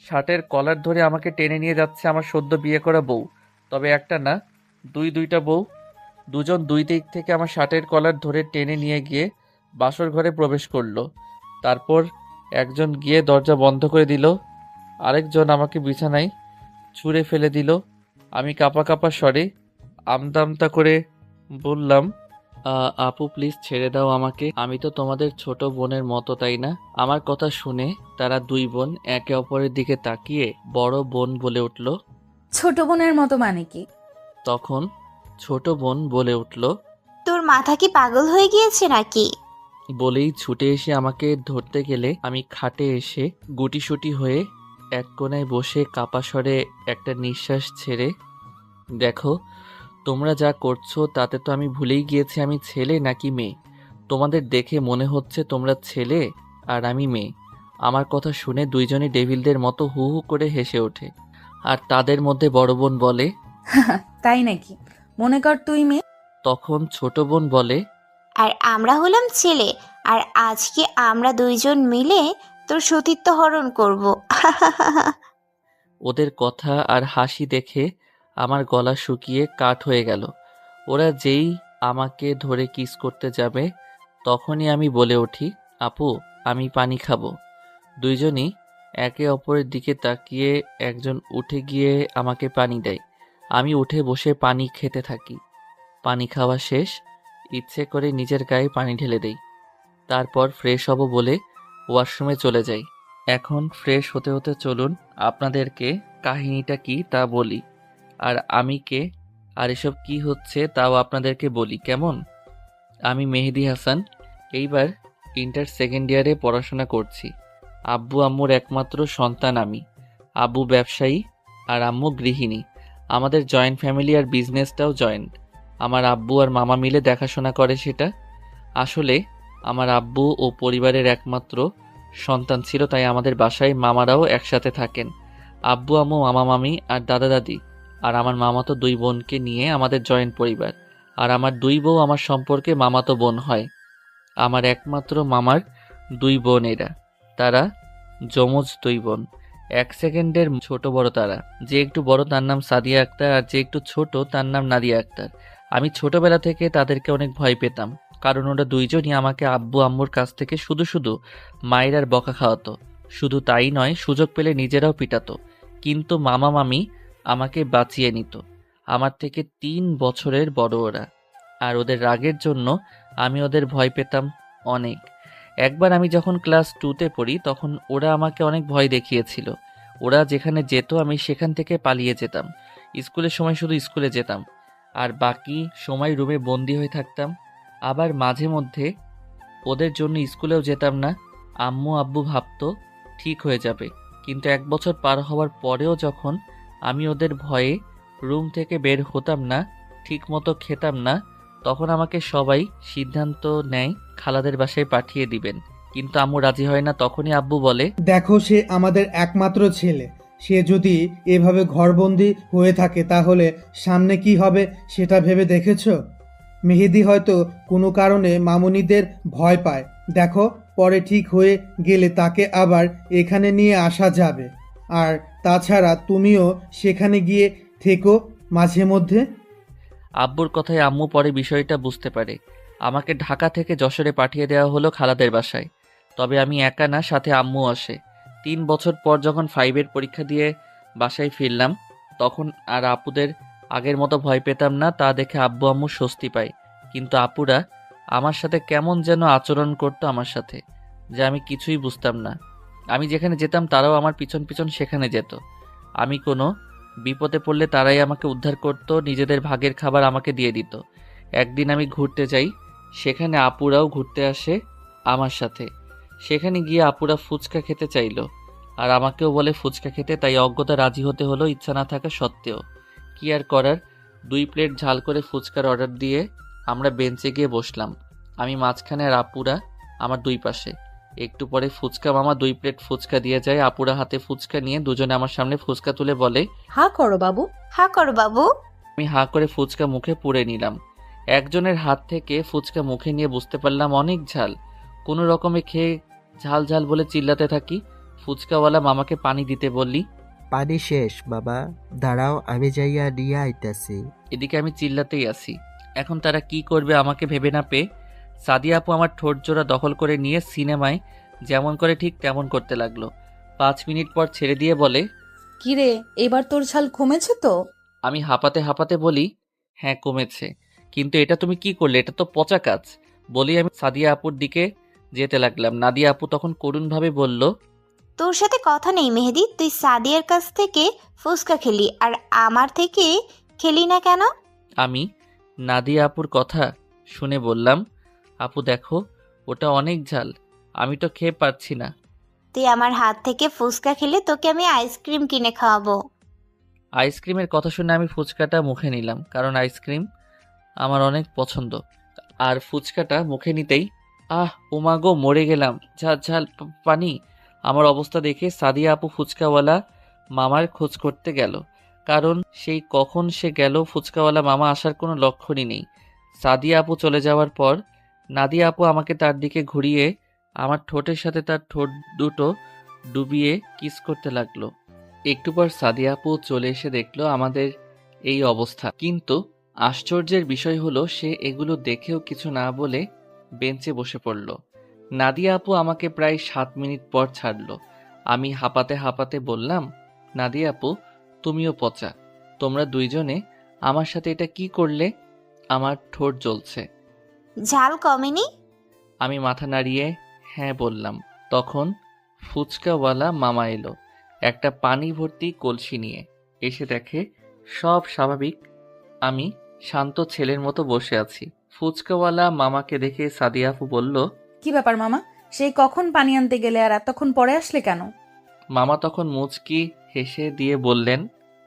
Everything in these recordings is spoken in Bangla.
শার্টের কলার ধরে আমাকে টেনে নিয়ে যাচ্ছে আমার সদ্য বিয়ে করা বউ। তবে একটা না, দুইটা বউ। দুজন দুই দিক থেকে আমার শার্টের কলার ধরে টেনে নিয়ে গিয়ে বাসর ঘরে প্রবেশ করলো। তারপর একজন গিয়ে দরজা বন্ধ করে দিল, আরেকজন আমাকে বিছানায় ছুঁড়ে ফেলে দিল। আমি কাঁপা কাঁপা স্বরে আমতা আমতা করে বললাম, আপু প্লিজ ছেড়ে দাও আমাকে, আমি তো তোমাদের ছোট বোনের মতো, তাই না?" আমার কথা শুনে তারা দুই বোন একে অপরের দিকে তাকিয়ে বড় বোন বলে উঠল। ছোট বোনের মতো মানে কি? তখন ছোট বোন বলে উঠল, তোর মাথা কি পাগল হয়ে গিয়েছে নাকি? বলেই ছুটে এসে আমাকে ধরতে গেলে আমি খাটে এসে গুটিসুটি হয়ে এক কোণায় বসে কাপা স্বরে একটা নিঃশ্বাস ছেড়ে, "দেখো, তোমরা যা করছো তাতে তো আমি ভুলেই গিয়েছি আমি ছেলে নাকি মেয়ে। তোমাদের দেখে মনে হচ্ছে তোমরা ছেলে আর আমি মেয়ে।" আমার কথা শুনে দুইজনই ডেভিলদের মতো হু হু করে হেসে ওঠে। আর তাদের মধ্যে বড় বোন বলে, তাই নাকি? মনে কর তুই মেয়ে। তখন ছোট বোন বলে, আর আমরা হলাম ছেলে, আর আজকে আমরা দুইজন মিলে তোর সতীত্ব হরণ করব। ওদের কথা আর হাসি দেখে আমার গলা শুকিয়ে কাঠ হয়ে গেল। ওরা যেই আমাকে ধরে কিস করতে যাবে তখনই আমি বলে উঠি, "আপু, আমি পানি খাবো।" দুইজনই একে অপরের দিকে তাকিয়ে একজন উঠে গিয়ে আমাকে পানি দেয়। আমি উঠে বসে পানি খেতে থাকি। পানি খাওয়া শেষ, ইচ্ছে করে নিজের গায়ে পানি ঢেলে দেই। তারপর ফ্রেশ হব বলে ওয়াশরুমে চলে যাই। এখন ফ্রেশ হতে হতে চলুন আপনাদেরকে কাহিনীটা কি তা বলি, আর আমি কে আর এসব কি হচ্ছে তাও আপনাদেরকে বলি, কেমন? আমি মেহেদী হাসান, এইবার ইন্টার সেকেন্ড ইয়ারে পড়াশোনা করছি। আব্বু আম্মুর একমাত্র সন্তান আমি। আব্বু ব্যবসায়ী আর আম্মু গৃহিণী। আমাদের জয়েন্ট ফ্যামিলি আর বিজনেসটাও জয়েন্ট। আমার আব্বু আর মামা মিলে দেখাশোনা করে সেটা। আসলে আমার আব্বু ও পরিবারের একমাত্র সন্তান ছিল, তাই আমাদের বাসায় মামারাও একসাথে থাকেন। আব্বু আম্মু মামা মামি আর দাদা দাদি আর আমার মামাতো দুই বোনকে নিয়ে আমাদের জয়েন্ট পরিবার। আর আমার দুই বউ আমার সম্পর্কে মামাতো বোন হয়। আমার একমাত্র মামার দুই বোন এরা, তারা যমজ দুই বোন, এক সেকেন্ডের ছোট বড় তারা। যে একটু বড় তার নাম সাদিয়া আক্তার আর যে একটু ছোট তার নাম নাদিয়া আক্তার। আমি ছোটবেলা থেকে তাদেরকে অনেক ভয় পেতাম, কারণ ওরা দুইজনই আমাকে আব্বু আম্মুর কাছ থেকে শুধু শুধু মায়ের আর বকা খাওয়াতো। শুধু তাই নয়, সুযোগ পেলে নিজেরাও পিটাতো। কিন্তু মামা মামি আমাকে বাঁচিয়ে নিত। আমার থেকে 3 বছরের বড় ওরা, আর ওদের রাগের জন্য আমি ওদের ভয় পেতাম অনেক। একবার আমি যখন ক্লাস 2তে পড়ি তখন ওরা আমাকে অনেক ভয় দেখিয়েছিল। ওরা যেখানে যেত আমি সেখান থেকে পালিয়ে যেতাম। স্কুলের সময় শুধু স্কুলে যেতাম, আর বাকি সময় রুমে বন্দি হয়ে থাকতাম। আবার মাঝে মধ্যে ওদের জন্য স্কুলেও যেতাম না। আম্মু আব্বু ভাবতো ঠিক হয়ে যাবে, কিন্তু 1 বছর পার হওয়ার পরেও যখন আমি ওদের ভয়ে রুম থেকে বের হতাম না, ঠিক মতো খেতাম না, তখন আমাকে সবাই সিদ্ধান্ত নেয় খালাদের বাসায় পাঠিয়ে দিবেন। কিন্তু আম্মু রাজি হয় না। তখনই আব্বু বলে, দেখো, সে আমাদের একমাত্র ছেলে। সে যদি এভাবে ঘরবন্দি হয়ে থাকে তাহলে সামনে কি হবে সেটা ভেবে দেখেছো? মেহেদি হয়তো কোনো কারণে মামুনিদের ভয় পায়। দেখো, পরে ঠিক হয়ে গেলে তাকে আবার এখানে নিয়ে আসা যাবে। আর তাছাড়া তুমিও সেখানে গিয়ে থেকো মাঝে মধ্যে। আব্বুর কথায় আম্মু পরে বিষয়টা বুঝতে পারে। আমাকে ঢাকা থেকে যশোরে পাঠিয়ে দেওয়া হলো খালাদের বাসায়। তবে আমি একা না, সাথে আম্মু আসে। 3 বছর পর যখন 5-এর পরীক্ষা দিয়ে বাসায় ফিরলাম, তখন আর আপুদের আগের মতো ভয় পেতাম না। তা দেখে আব্বু আম্মু স্বস্তি পায়। কিন্তু আপুরা আমার সাথে কেমন যেন আচরণ করতো আমার সাথে, যা আমি কিছুই বুঝতাম না। আমি যেখানে যেতাম তারাও আমার পিছন পিছন সেখানে যেত। আমি কোনো বিপদে পড়লে তারাই আমাকে উদ্ধার করত, নিজেদের ভাগের খাবার আমাকে দিয়ে দিত। একদিন আমি ঘুরতে যাই, সেখানে আপুরাও ঘুরতে আসে আমার সাথে। সেখানে গিয়ে আপুরা ফুচকা খেতে চাইলো, আর আমাকেও বলে ফুচকা খেতে, তাই অজ্ঞতা রাজি হতে হলো ইচ্ছা না থাকা সত্ত্বেও। কি আর করার, 2 প্লেট ঝাল করে ফুচকার অর্ডার দিয়ে আমরা বেঞ্চে গিয়ে বসলাম। আমি মাঝখানে আর আপুরা আমার দুই পাশে। একটু পরে ফুচকা মামা 2 প্লেট ফুচকা দিয়ে যায়। আপুরা হাতে ফুচকা নিয়ে দুজনে আমার সামনে ফুচকা তুলে বলে, হা করো বাবু। হা করো বাবু। আমি হাঁ করে ফুচকা মুখে পুরে নিলাম। একজনের হাত থেকে ফুচকা মুখে নিয়ে বুঝতে পারলাম অনেক ঝাল। কোনো রকমে খেয়ে ঝাল ঝাল বলে চিল্লাতে থাকি। ফুচকাওয়ালা মামাকে পানি দিতে বললি। পানি শেষ বাবা, দাঁড়াও আমি যাইয়া নিয়ে আইতাছি। এদিকে আমি চিল্লাতেই আছি। এখন তারা কি করবে আমাকে ভেবে না পেয়ে সাদিয়া আপু আমার ঠোঁট জোড়া দখল করে নিয়ে সিনেমায় যেমন করে ঠিক তেমন করতে লাগলো। 5 মিনিট পর ছেড়ে দিয়ে বলে, কিরে, এবার তোর ছাল কমেছে তো? আমি হাঁপাতে হাঁপাতে বলি, হ্যাঁ কমেছে, কিন্তু এটা তুমি কি করলে, এটা তো পচা কাজ। বলি আমি সাদিয়া আপুর দিকে যেতে লাগলাম। নাদিয়া আপু তখন করুণভাবে বলল, তোর সাথে কথা নেই মেহেদি, তুই সাদিয়ার কাছ থেকে ফুচকা খেলি আর আমার থেকে খেলি না কেন? আমি নাদিয়া আপুর কথা শুনে বললাম, আপু দেখো, ওটা অনেক ঝাল, আমি তো খেয়ে পারছি না। তুই আমার হাত থেকে ফুচকা খেলে তোকে আমি আইসক্রিম কিনে খাওয়াবো। আইসক্রিমের কথা শুনে আমি ফুচকাটা মুখে নিলাম, কারণ আইসক্রিম আমার অনেক পছন্দ। আর ফুচকাটা মুখে নিতেই ওমাগো মরে গেলাম, ঝাল ঝাল পানি। আমার অবস্থা দেখে সাদিয়া আপু ফুচকাওয়ালা মামার খোঁজ করতে গেল, কারণ সেই কখন সে গেল, ফুচকাওয়ালা মামা আসার কোনো লক্ষণই নেই। সাদিয়া আপু চলে যাওয়ার পর নাদিয়া আপু আমাকে তার দিকে ঘুরিয়ে আমার ঠোঁটের সাথে তার ঠোঁট দুটো ডুবিয়ে কিস করতে লাগলো। একটু পর সাদিয়া আপু চলে এসে দেখলো আমাদের এই অবস্থা, কিন্তু আশ্চর্যের বিষয় হলো সে এগুলো দেখেও কিছু না বলে বেঞ্চে বসে পড়ল। নাদিয়া আপু আমাকে প্রায় 7 মিনিট পর ছাড়লো। আমি হাঁপাতে হাঁপাতে বললাম, নাদিয়া আপু তুমিও পচা, তোমরা দুইজনে আমার সাথে এটা কি করলে? আমার ঠোঁট জ্বলছে। ঝাল কমেনি? আমি মাথা নাড়িয়ে হ্যাঁ বললাম। তখন ফুচকাওয়ালা মামা এলো একটা পানি ভর্তি কলসি নিয়ে। এসে দেখে সব স্বাভাবিক, আমি শান্ত ছেলের মতো বসে আছি। ফুচকাওয়ালা মামাকে দেখে সাদিয়া আপু বলল, কি ব্যাপার মামা, সেই কখন পানি আনতে গেলে আর এতক্ষণ পরে আসলে কেন? মামা তখন মুচকি হেসে দিয়ে বললেন,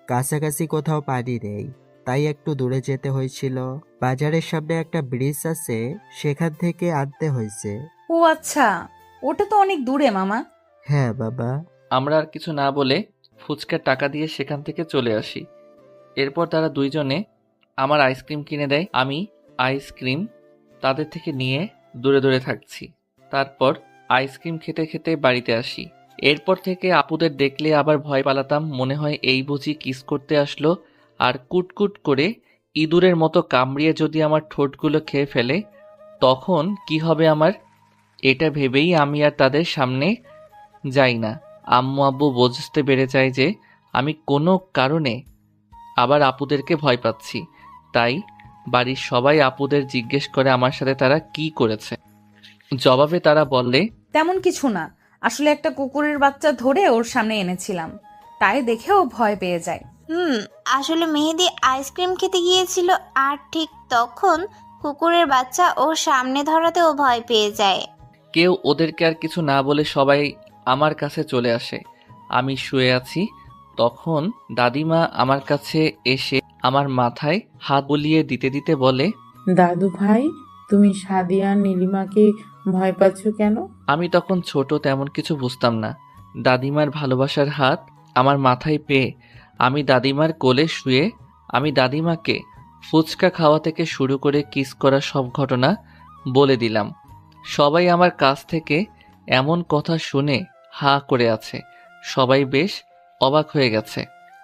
কাছাকাছি কোথাও পানি নেই, তাই একটু দূরে যেতে হয়েছিল। বাজারের সামনে একটা ব্রিজ আছে, সেখান থেকে আনতে হয়েছে। ও আচ্ছা, ওটা তো অনেক দূরে মামা। হ্যাঁ বাবা। আমরা আর কিছু না বলে ফুচকার টাকা দিয়ে সেখান থেকে চলে আসি। এরপর তারা দুইজনে আমার আইসক্রিম কিনে দেয়। আমি আইসক্রিম তাদের থেকে নিয়ে দূরে দূরে থাকছি। তারপর আইসক্রিম খেতে খেতে বাড়িতে আসি। এরপর থেকে আপুদের দেখলে আবার ভয় পালাতাম, মনে হয় এই বুঝি কিস করতে আসলো, আর কুটকুট করে ইঁদুরের মতো কামড়িয়ে যদি আমার ঠোঁটগুলো খেয়ে ফেলে তখন কি হবে আমার। এটা ভেবেই আমি আর তাদের সামনে যাই না। আম্মু আব্বু বুঝতে পেরে যায় যে আমি কোনো কারণে আবার আপুদেরকে ভয় পাচ্ছি, তাই বাড়ির সবাই আপুদের জিজ্ঞেস করে আমার সাথে তারা কি করেছে। জবাবে তারা বললে, তেমন কিছু না, আসলে একটা কুকুরের বাচ্চা ধরে ওর সামনে এনেছিলাম, তাই দেখে ও ভয় পেয়ে যায়। আসলে মেহেদি আইসক্রিম খেতে গিয়েছিল আর ঠিক তখন কুকুরের বাচ্চা ওর সামনে ধরাতে ও ভয় পেয়ে যায়। কেউ ওদেরকে আর কিছু না বলে সবাই আমার কাছে চলে আসে। আমি শুয়ে আছি, তখন দাদিমা আমার কাছে এসে আমার মাথায় হাত বুলিয়ে দিতে দিতে বলে, দাদু ভাই, তুমি সাদিয়া আর নীলিমাকে ভয় পাচ্ছ কেন? আমি তখন ছোট, তেমন কিছু বুঝতাম না। দাদিমার ভালোবাসার হাত আমার মাথায় পেয়ে আমি দাদিমার কোলে শুয়ে আমি দাদিমাকে ফুচকা খাওয়া থেকে শুরু করে কিস করা সব ঘটনা বলে দিলাম। সবাই আমার কাছ থেকে এমন কথা শুনে হা করে আছে। সবাই বেশ অবাক হয়ে গেছে,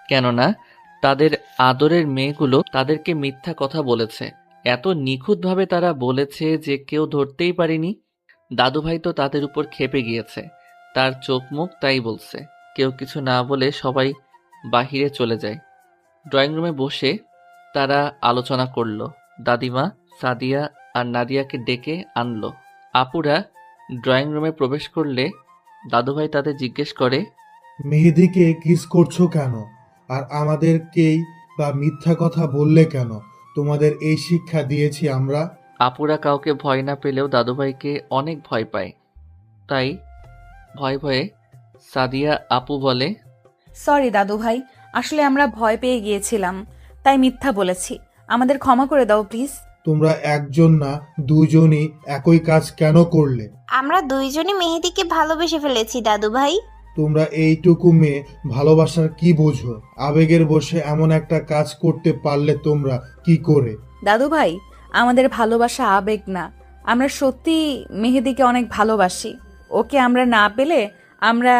কেননা তাদের আদরের মেয়েগুলো তাদেরকে মিথ্যা কথা বলেছে। এত নিখুঁতভাবে তারা বলেছে যে কেউ ধরতেই পারেনি। দাদুভাই তো তাদের উপর ক্ষেপে গিয়েছে, তার চোখ মুখ তাই বলছে। কেউ কিছু না বলে সবাই বাহিরে চলে যায়। ড্রয়িং রুমে বসে তারা আলোচনা করলো। দাদিমা সাদিয়া আর নাদিয়াকে ডেকে আনলো। আপুরা ড্রয়িং রুমে প্রবেশ করলে দাদুভাই তাদের জিজ্ঞেস করে, মেহেদিকে কিস করছো কেন? আর আমাদেরকেই বা মিথ্যা কথা বললে কেন? তোমাদের এই শিক্ষা দিয়েছি আমরা। আপুরা কাউকে ভয় না পেলেও দাদুভাইকে অনেক ভয় পায়, তাই ভয়ে ভয়ে সাদিয়া আপু বলে, সরি দাদু ভাই, আসলে আমরা ভয় পেয়ে গিয়েছিলাম, তাই মিথ্যা বলেছি, আমাদের ক্ষমা করে দাও প্লিজ। তোমরা একজন না দুজনই একই কাজ কেন করলে? আমরা দুইজনই মেহেদিকে ভালোবেসে ফেলেছি দাদু ভাই। তোমরা এইটুকু মেয়ে ভালোবাসার কি বোঝো? আবেগের বশে এমন একটা কাজ করতে পারলে তোমরা কি করে? দাদু ভাই, আমাদের ভালোবাসা আবেগ না, আমরা সত্যি মেহেদিকে অনেক ভালোবাসি। ওকে আমরা না পেলে আমরা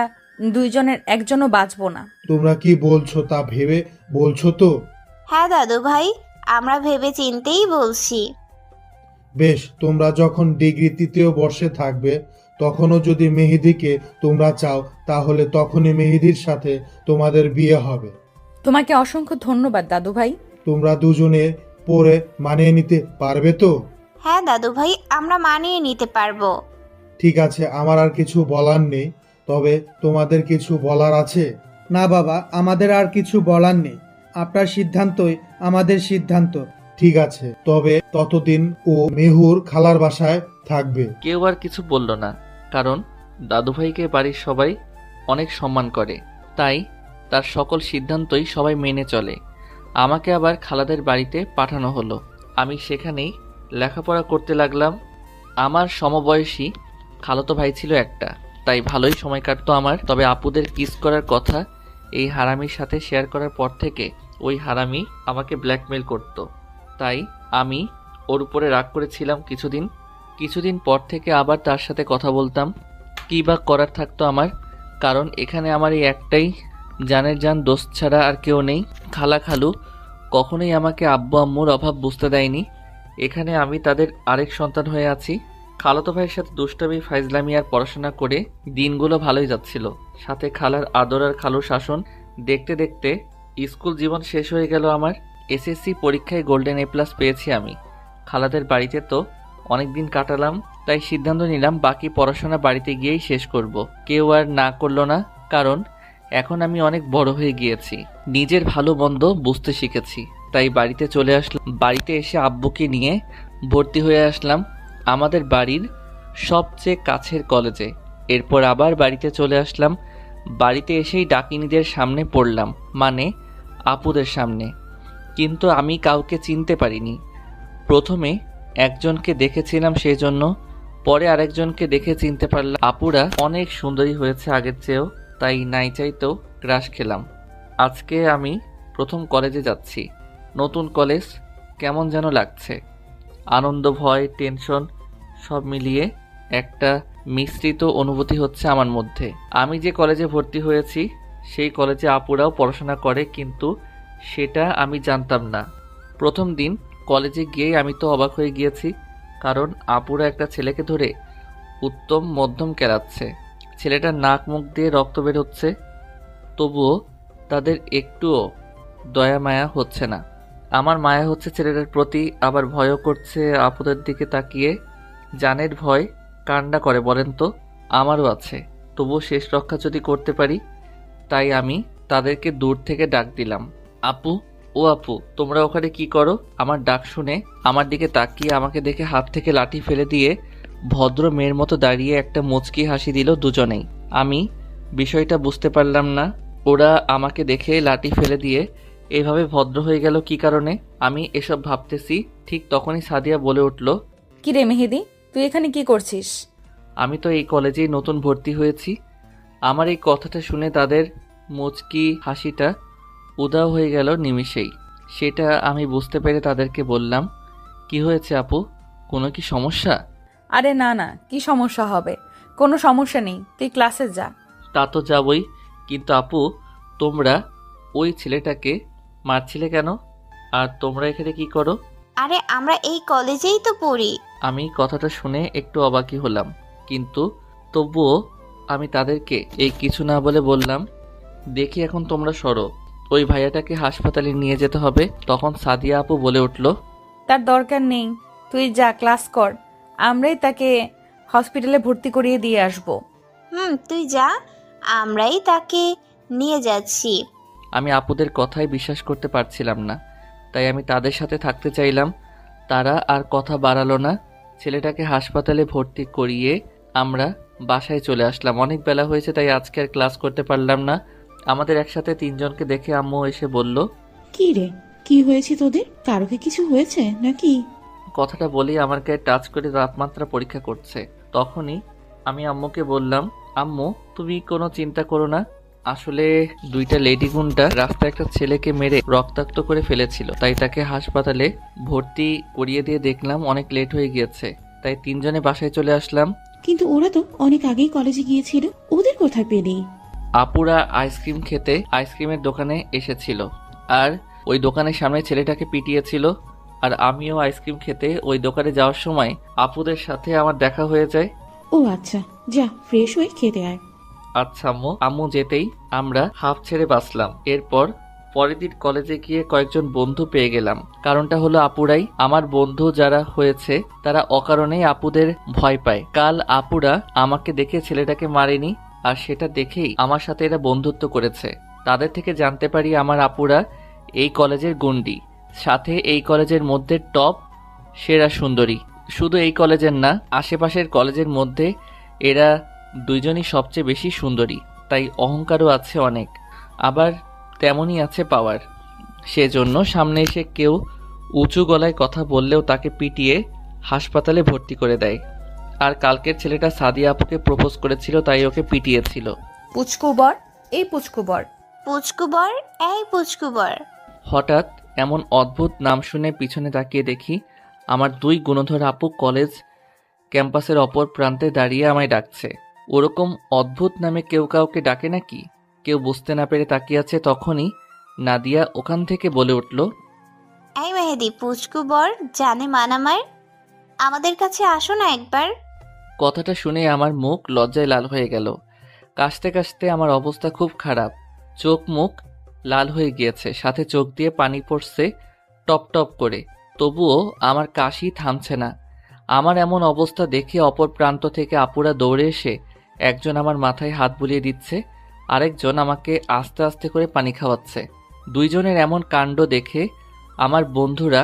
দুইজনের একজনও বাঁচবো না। তোমরা কি বলছো তা ভেবে বলছো তো? হ্যাঁ দাদু ভাই, আমরা ভেবে চিন্তেই বলছি। বেশ, তোমরা যখন ডিগ্রি 3য় বর্ষে থাকবে, তখনও যদি মেহেদিকে তোমরা চাও, তাহলে তখনই মেহেদির সাথে তোমাদের বিয়ে হবে। তোমাকে অসংখ্য ধন্যবাদ দাদু ভাই। তোমরা দুজনে পরে মানিয়ে নিতে পারবে তো? হ্যাঁ দাদু ভাই, আমরা মানিয়ে নিতে পারবো। ঠিক আছে, আমার আর কিছু বলার নেই। তবে তোমাদের কিছু বলার আছে? না বাবা, আমাদের আর কিছু বলার নেই। আপনার সিদ্ধান্তই আমাদের সিদ্ধান্ত। ঠিক আছে, তবে ততদিন ও মেহুর খালার বাসায় থাকবে। কেউ আর কিছু বলল না, কারণ দাদুভাইকে বাড়ির সবাই অনেক সম্মান করে, তাই তার সকল সিদ্ধান্তই সবাই মেনে চলে। আমাকে আবার খালাদের বাড়িতে পাঠানো হলো। আমি সেখানেই লেখাপড়া করতে লাগলাম। আমার সমবয়সী খালাতো ভাই ছিল একটা, তাই ভালোই সময় কাটতো আমার। তবে আপুদের কিস করার কথা এই হারামির সাথে শেয়ার করার পর থেকে ওই হারামি আমাকে ব্ল্যাকমেল করত, তাই আমি ওর উপরে রাগ করেছিলাম কিছুদিন পর থেকে আবার তার সাথে কথা বলতাম। কী বা করার থাকতো আমার, কারণ এখানে আমার এই একটাই জানের জান দোস্ত ছাড়া আর কেউ নেই। খালা খালু কখনোই আমাকে আব্বু আম্মুর অভাব বুঝতে দেয়নি। এখানে আমি তাদের আরেক সন্তান হয়ে আছি। খালাতো ভাইয়ের সাথে দুষ্টামি ফাইজলামি আর পড়াশোনা করে দিনগুলো ভালোই যাচ্ছিল। সাথে খালার আদর আর খালুর শাসন দেখতে দেখতে স্কুল জীবন শেষ হয়ে গেল আমার। এসএসসি পরীক্ষায় গোল্ডেন A+ পেয়েছি আমি। খালাদের বাড়িতে তো অনেক দিন কাটালাম, তাই সিদ্ধান্ত নিলাম বাকি পড়াশোনা বাড়িতে গিয়েই শেষ করব। কেউ আর না করলো না, কারণ এখন আমি অনেক বড় হয়ে গিয়েছি, নিজের ভালো মন্দ বুঝতে শিখেছি। তাই বাড়িতে চলে আসলাম। বাড়িতে এসে আব্বুকে নিয়ে ভর্তি হয়ে আসলাম আমাদের বাড়ির সবচেয়ে কাছের কলেজে। এরপর আবার বাড়িতে চলে আসলাম। বাড়িতে এসেই ডাকিনীদের সামনে পড়লাম, মানে আপুদের সামনে। কিন্তু আমি কাউকে চিনতে পারিনি। প্রথমে একজনকে দেখেছিলাম সেই জন্য, পরে আরেকজনকে দেখে চিনতে পারলাম। আপুরা অনেক সুন্দরী হয়েছে আগের চেয়েও, তাই নাই চাইতেও ক্রাশ খেলাম। আজকে আমি প্রথম কলেজে যাচ্ছি। নতুন কলেজ, কেমন যেন লাগছে। আনন্দ, ভয়, টেনশন সব মিলিয়ে একটা মিশ্রিত অনুভূতি হচ্ছে আমার মধ্যে। আমি যে কলেজে ভর্তি হয়েছি সেই কলেজে আপুরাও পড়াশোনা করে, কিন্তু সেটা আমি জানতাম না। প্রথম দিন কলেজে গিয়েই আমি তো অবাক হয়ে গিয়েছি, কারণ আপুরা একটা ছেলেকে ধরে উত্তম মধ্যম কেলাচ্ছে। ছেলেটার নাক মুখ দিয়ে রক্ত বের হচ্ছে, তবুও তাদের একটুও দয়া মায়া হচ্ছে না। আমার মায়া হচ্ছে ছেলেটার প্রতি, আবার ভয়ও করছে আপুদের দিকে তাকিয়ে। জানের ভয় কান্না করে বলেন তো? আমারও আছে, তবুও শেষ রক্ষা যদি করতে পারি। তাই আমি তাদেরকে দূর থেকে ডাক দিলাম, আপু, ও আপু, তোমরা ওখানে কি করো? আমার ডাক শুনে আমার দিকে তাকিয়ে আমাকে দেখে হাত থেকে লাঠি ফেলে দিয়ে ভদ্র মেয়ের মতো দাঁড়িয়ে একটা মুচকি হাসি দিল দুজনেই। আমি বিষয়টা বুঝতে পারলাম না, ওরা আমাকে দেখে লাঠি ফেলে দিয়ে এভাবে ভদ্র হয়ে গেল কি কারণে। আমি এসব ভাবতেছি, ঠিক তখনই সাদিয়া বলে উঠল, কি রে মেহেদি, তুই এখানে কি করছিস? আমি তো এই কলেজেই নতুন ভর্তি হয়েছি। আমার এই কথাটা শুনে তাদের মুচকি হাসিটা উধাও হয়ে গেল নিমিষেই। সেটা আমি বুঝতে পেরে তাদেরকে বললাম, কি হয়েছে আপু, কোনো কি সমস্যা? আরে না না, কি সমস্যা হবে? কোনো সমস্যা নেই, তুই ক্লাসে যা। তা তো যাবই, কিন্তু আপু, তোমরা ওই ছেলেটাকে মারছিলে কেন? আর তোমরা এখানে কি করো? আরে আমরা এই কলেজেই তো পড়ি। আমি কথাটা শুনে একটু অবাকই হলাম, কিন্তু তবুও আমি তাদেরকে এই কিছু না বলে বললাম, দেখি এখন তোমরা সরো, ওই ভাইয়াটাকে হাসপাতালে নিয়ে যেতে হবে। তখন সাদিয়া আপু বলে উঠল, তার দরকার নেই, তুই যা, ক্লাস কর, আমরাই তাকে হসপিটালে ভর্তি করিয়ে দিয়ে আসবো। তুই যা, আমরাই তাকে নিয়ে যাচ্ছি। আমি আপুদের কথায় বিশ্বাস করতে পারছিলাম না, তাই আমি তাদের সাথে থাকতে চাইলাম। তারা আর কথা বাড়ালো না। ছেলেটাকে হাসপাতালে ভর্তি করিয়ে আমরা বাসায় চলে আসলাম। অনেক বেলা হয়েছে, তাই আজকে আর ক্লাস করতে পারলাম না। আমাদের একসাথে তিনজনকে দেখে আম্মু এসে বলল, কি রে, কি হয়েছে তোদের? কারো কি কিছু হয়েছে নাকি? কথাটা বলেই আমার গায়ে টাচ করে তাপমাত্রা পরীক্ষা করছে। তখনই আমি আম্মুকে বললাম, আম্মু, তুমি কোনো চিন্তা করো না, আসলে দুইটা লেডি গুন্ডা রাস্তায় একটা ছেলেকে মেরে রক্তাক্ত করে ফেলেছিল, তাই তাকে হাসপাতালে ভর্তি করিয়ে দিয়ে দেখলাম অনেক লেট হয়ে গিয়েছে, তাই তিনজনে বাসায় চলে আসলাম। কিন্তু ওরা তো অনেক আগেই কলেজে গিয়েছিল, ওদের কোথায় পেলি? আপুরা আইসক্রিম খেতে আইসক্রিমের দোকানে এসেছিল, আর ওই দোকানের সামনে ছেলেটাকে পিটিয়েছিল। আর আমিও আইসক্রিম খেতে ওই দোকানে যাওয়ার সময় আপুদের সাথে আমার দেখা হয়ে যায়। ও আচ্ছা, যা ফ্রেশ হয়ে খেতে আয়। আচ্ছা আম্মু। আম্মু যেতেই আমরা হাফ ছেড়ে বাঁচলাম। এরপর পরের দিন কলেজে গিয়ে কয়েকজন বন্ধু পেয়ে গেলাম। কারণটা হলো আপুরাই। আমার বন্ধু যারা হয়েছে তারা অকারণেই আপুদের ভয় পায়। কাল আপুরা আমাকে দেখে ছেলেটাকে মারেনি, আর সেটা দেখেই আমার সাথে এরা বন্ধুত্ব করেছে। তাদের থেকে জানতে পারি আমার আপুরা এই কলেজের গুন্ডি, সাথে এই কলেজের মধ্যে টপ সেরা সুন্দরী। শুধু এই কলেজের না, আশেপাশের কলেজের মধ্যে এরা দুইজনই সবচেয়ে বেশি সুন্দরী, তাই অহংকারও আছে অনেক, আবার তেমনই আছে পাওয়ার। সেজন্য সামনে এসে কেউ উঁচু গলায় কথা বললেও তাকে পিটিয়ে হাসপাতালে ভর্তি করে দেয়। আর কালকের ছেলেটা সাদিয়া আপুকে প্রপোজ করেছিল, তাই ওকে পিটিয়েছিল। পুচকুবর, এই পুচকুবর। পুচকুবর, এই পুচকুবর। হঠাৎ এমন অদ্ভুত নাম শুনে পিছনে তাকিয়ে দেখি আমার দুই গুণধর আপু কলেজ ক্যাম্পাসের অপর প্রান্তে দাঁড়িয়ে আমায় ডাকছে। ওরকম অদ্ভুত নামে কেউ কাউকে ডাকে নাকি? কেউ বুঝতে না পেরে তাকিয়ে আছে। তখনই নাদিয়া ওখান থেকে বলে উঠল, এই মেহেদি, পুচকুবর জানে মানামার, আমাদের কাছে আসো না একবার। কথাটা শুনে আমার মুখ লজ্জায় লাল হয়ে গেল। কাশতে কাশতে আমার অবস্থা খুব খারাপ। চোখ মুখ লাল হয়ে গিয়েছে, সাথে চোখ দিয়ে পানি পড়ছে টপ টপ করে। তবুও আমার কাশি থামছে না। আমার এমন অবস্থা দেখে অপর প্রান্ত থেকে আপুরা দৌড়ে এসে একজন আমার মাথায় হাত বুলিয়ে দিচ্ছে, আরেকজন আমাকে আস্তে আস্তে করে পানি খাওয়াচ্ছে। দুইজনের এমন কাণ্ড দেখে আমার বন্ধুরা